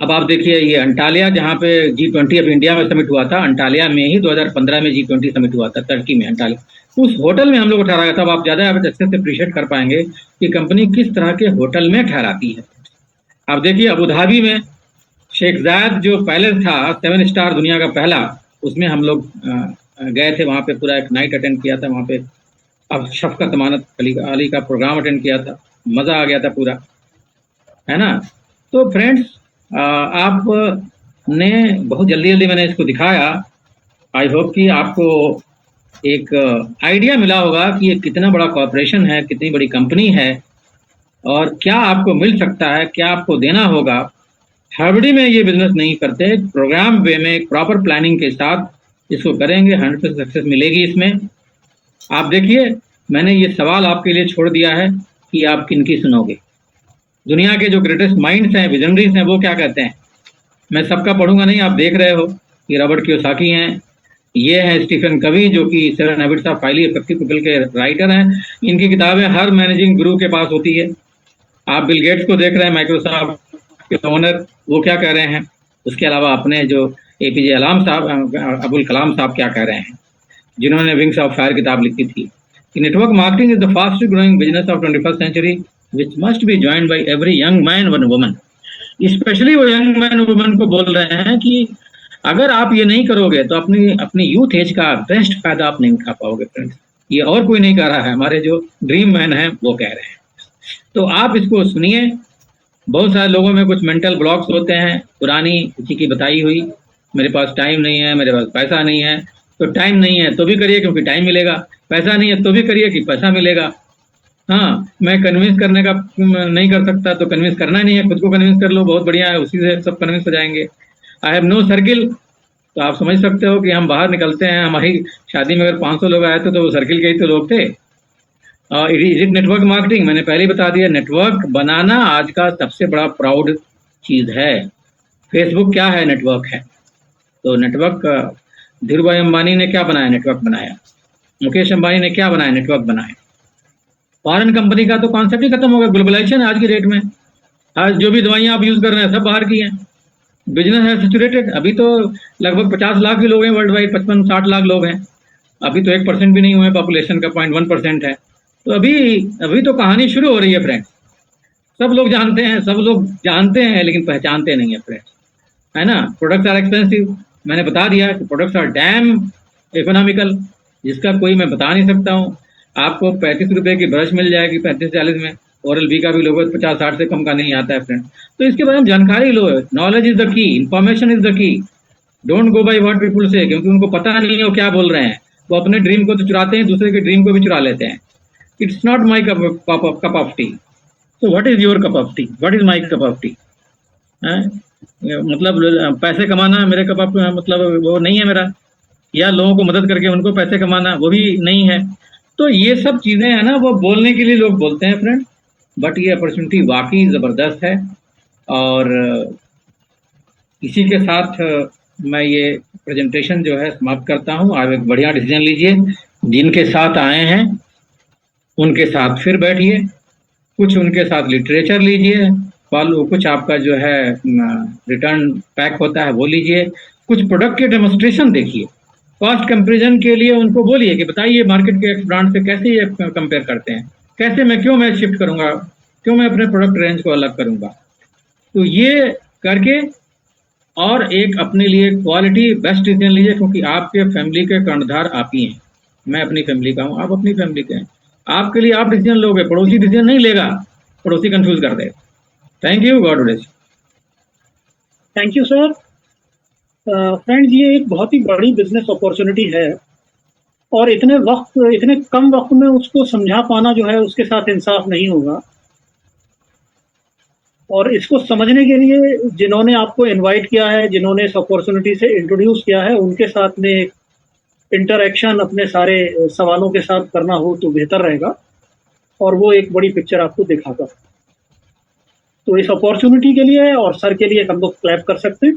अब आप देखिए ये अंटालिया जहाँ पे G20 अब इंडिया में समिट हुआ था, अंटालिया में ही 2015 में G20 समिट हुआ था टर्की में, अंटालिया, उस होटल में हम लोग ठहराया था। अब आप ज़्यादा अच्छे से अप्रिशिएट कर पाएंगे कि कंपनी किस तरह के होटल में ठहराती है। आप देखिए अबू धाबी में शेख जायद जो पैलेस था 7 स्टार दुनिया का पहला, उसमें हम लोग गए थे, वहाँ पे पूरा एक नाइट अटेंड किया था। वहाँ पे अब शफकत अमानत अली का प्रोग्राम अटेंड किया था, मज़ा आ गया था पूरा, है ना। तो फ्रेंड्स आपने बहुत जल्दी मैंने इसको दिखाया। आई होप कि आपको एक आइडिया मिला होगा कि ये कितना बड़ा कॉर्पोरेशन है, कितनी बड़ी कंपनी है, और क्या आपको मिल सकता है, क्या आपको देना होगा। हड़बड़ी में ये बिजनेस नहीं करते, प्रोग्राम वे में प्रॉपर प्लानिंग के साथ इसको करेंगे, 100% सक्सेस मिलेगी इसमें। आप देखिए मैंने ये सवाल आपके लिए छोड़ दिया है कि आप किनकी सुनोगे। दुनिया के जो ग्रेटेस्ट माइंड्स हैं, विजनरीज हैं, वो क्या कहते हैं। मैं सबका पढ़ूंगा नहीं, आप देख रहे हो कि रॉबर्ट कियोसाकी हैं, ये हैं स्टीफन कवी जो कि 7 habits of highly effective people के राइटर हैं। इनकी किताबें हर मैनेजिंग गुरु के पास होती है। आप बिल गेट्स को देख रहे हैं, माइक्रोसॉफ्ट के ओनर, वो क्या कह रहे हैं। उसके अलावा अपने जो APJ अबुल कलाम साहब क्या कह रहे हैं, जिन्होंने विंग्स ऑफ फायर किताब लिखी थी कि network marketing is the fast growing business of 21st century which must be joined by every young man and woman। Specially वो यंग मैन वुमन को बोल रहे हैं कि अगर आप ये नहीं करोगे तो अपनी यूथ एज का बेस्ट फायदा आप नहीं उठा पाओगे। फ्रेंड्स ये और कोई नहीं कह रहा है, हमारे जो ड्रीम मैन हैं वो कह रहे हैं। तो आप इसको सुनिए। बहुत सारे लोगों में कुछ मेंटल ब्लॉक्स होते हैं, पुरानी किसी की बताई हुई, मेरे पास टाइम नहीं है, मेरे पास पैसा नहीं है। तो टाइम नहीं है तो भी करिए क्योंकि टाइम मिलेगा, पैसा नहीं है तो भी करिए कि पैसा मिलेगा। हाँ, मैं कन्विंस करने का नहीं कर सकता तो कन्विंस करना नहीं है, खुद को कन्विंस कर लो, बहुत बढ़िया है, उसी से सब कन्विंस हो जाएंगे। आई हैव नो सर्किल, तो आप समझ सकते हो कि हम बाहर निकलते हैं, हमारी शादी में अगर 500 लोग आए थे तो वो सर्किल के ही तो लोग थे। इज इट नेटवर्क मार्केटिंग, मैंने पहले ही बता दिया, नेटवर्क बनाना आज का सबसे बड़ा प्राउड चीज़ है। फेसबुक क्या है, नेटवर्क है। तो नेटवर्क धीरू भाई अंबानी ने क्या बनाया, नेटवर्क बनाया। मुकेश अंबानी ने क्या बनाया, नेटवर्क बनाया। फॉरेन कंपनी का तो कॉन्सेप्ट ही खत्म हो गया। ग्लोबलाइजेशन आज की डेट में, आज जो भी दवाइयाँ आप यूज़ कर रहे हैं सब बाहर की हैं। बिजनेस है सैचुरेटेड। अभी तो लगभग 50 लाख भी लोग हैं वर्ल्ड वाइड, 55-60 लाख लोग हैं। अभी तो 1% भी नहीं हुए पॉपुलेशन का, 0.1% है। तो अभी तो कहानी शुरू हो रही है फ्रेंड्स। सब लोग जानते हैं लेकिन पहचानते नहीं है फ्रेंड्स, है ना। प्रोडक्ट्स आर एक्सपेंसिव, मैंने बता दिया कि प्रोडक्ट्स आर डैम इकोनॉमिकल, जिसका कोई मैं बता नहीं सकता हूँ। आपको 35 रुपये की ब्रश मिल जाएगी 35-40 में, ओरल बी का भी लोगो 50-60 से कम का नहीं आता है फ्रेंड। तो इसके बारे में जानकारी लो, knowledge is the key, information is the key. Don't go by what people say, क्योंकि उनको पता नहीं है वो क्या बोल रहे हैं। वो अपने ड्रीम को तो चुराते हैं, दूसरे के ड्रीम को भी चुरा लेते हैं। It's not my cup of tea. तो what is your cup of tea, what is my cup of tea? मतलब पैसे कमाना मेरे कप ऑफ मतलब वो नहीं है मेरा, या लोगों को मदद करके उनको पैसे कमाना वो भी नहीं है। तो ये सब चीजें है ना, वो बोलने के लिए लोग बोलते हैं फ्रेंड, बट ये अपॉर्चुनिटी वाकई जबरदस्त है। और इसी के साथ मैं ये प्रेजेंटेशन जो है समाप्त करता हूँ। आप एक बढ़िया डिसीजन लीजिए, जिनके साथ आए हैं उनके साथ फिर बैठिए, कुछ उनके साथ लिटरेचर लीजिए, कुछ आपका जो है रिटर्न पैक होता है वो लीजिए, कुछ प्रोडक्ट के डेमोस्ट्रेशन देखिए, कॉस्ट कंपेरिजन के लिए उनको बोलिए कि बताइए मार्केट के एक्स ब्रांड से कैसे ये कंपेयर करते हैं, कैसे मैं शिफ्ट करूंगा, क्यों मैं अपने प्रोडक्ट रेंज को अलग करूंगा। तो ये करके और एक अपने लिए क्वालिटी बेस्ट डिसीजन लीजिए, क्योंकि आपके फैमिली के कर्णधार आप ही हैं। मैं अपनी फैमिली का हूँ, आप अपनी फैमिली के हैं। आपके लिए आप डिसीजन लोगे, पड़ोसी डिसीजन नहीं लेगा, पड़ोसी कंफ्यूज कर देगा। Thank you, God bless. Thank you sir. Friends, ये एक बहुत ही बड़ी बिजनेस अपॉर्चुनिटी है और इतने कम वक्त में उसको समझा पाना जो है उसके साथ इंसाफ नहीं होगा। और इसको समझने के लिए जिन्होंने आपको इनवाइट किया है, जिन्होंने इस अपॉर्चुनिटी से इंट्रोड्यूस किया है, उनके साथ में इंटरेक्शन अपने सारे सवालों के साथ करना हो तो बेहतर रहेगा और वो एक बड़ी पिक्चर आपको दिखाता। तो इस अपॉर्चुनिटी के लिए और सर के लिए हम लोग क्लैप कर सकते हैं।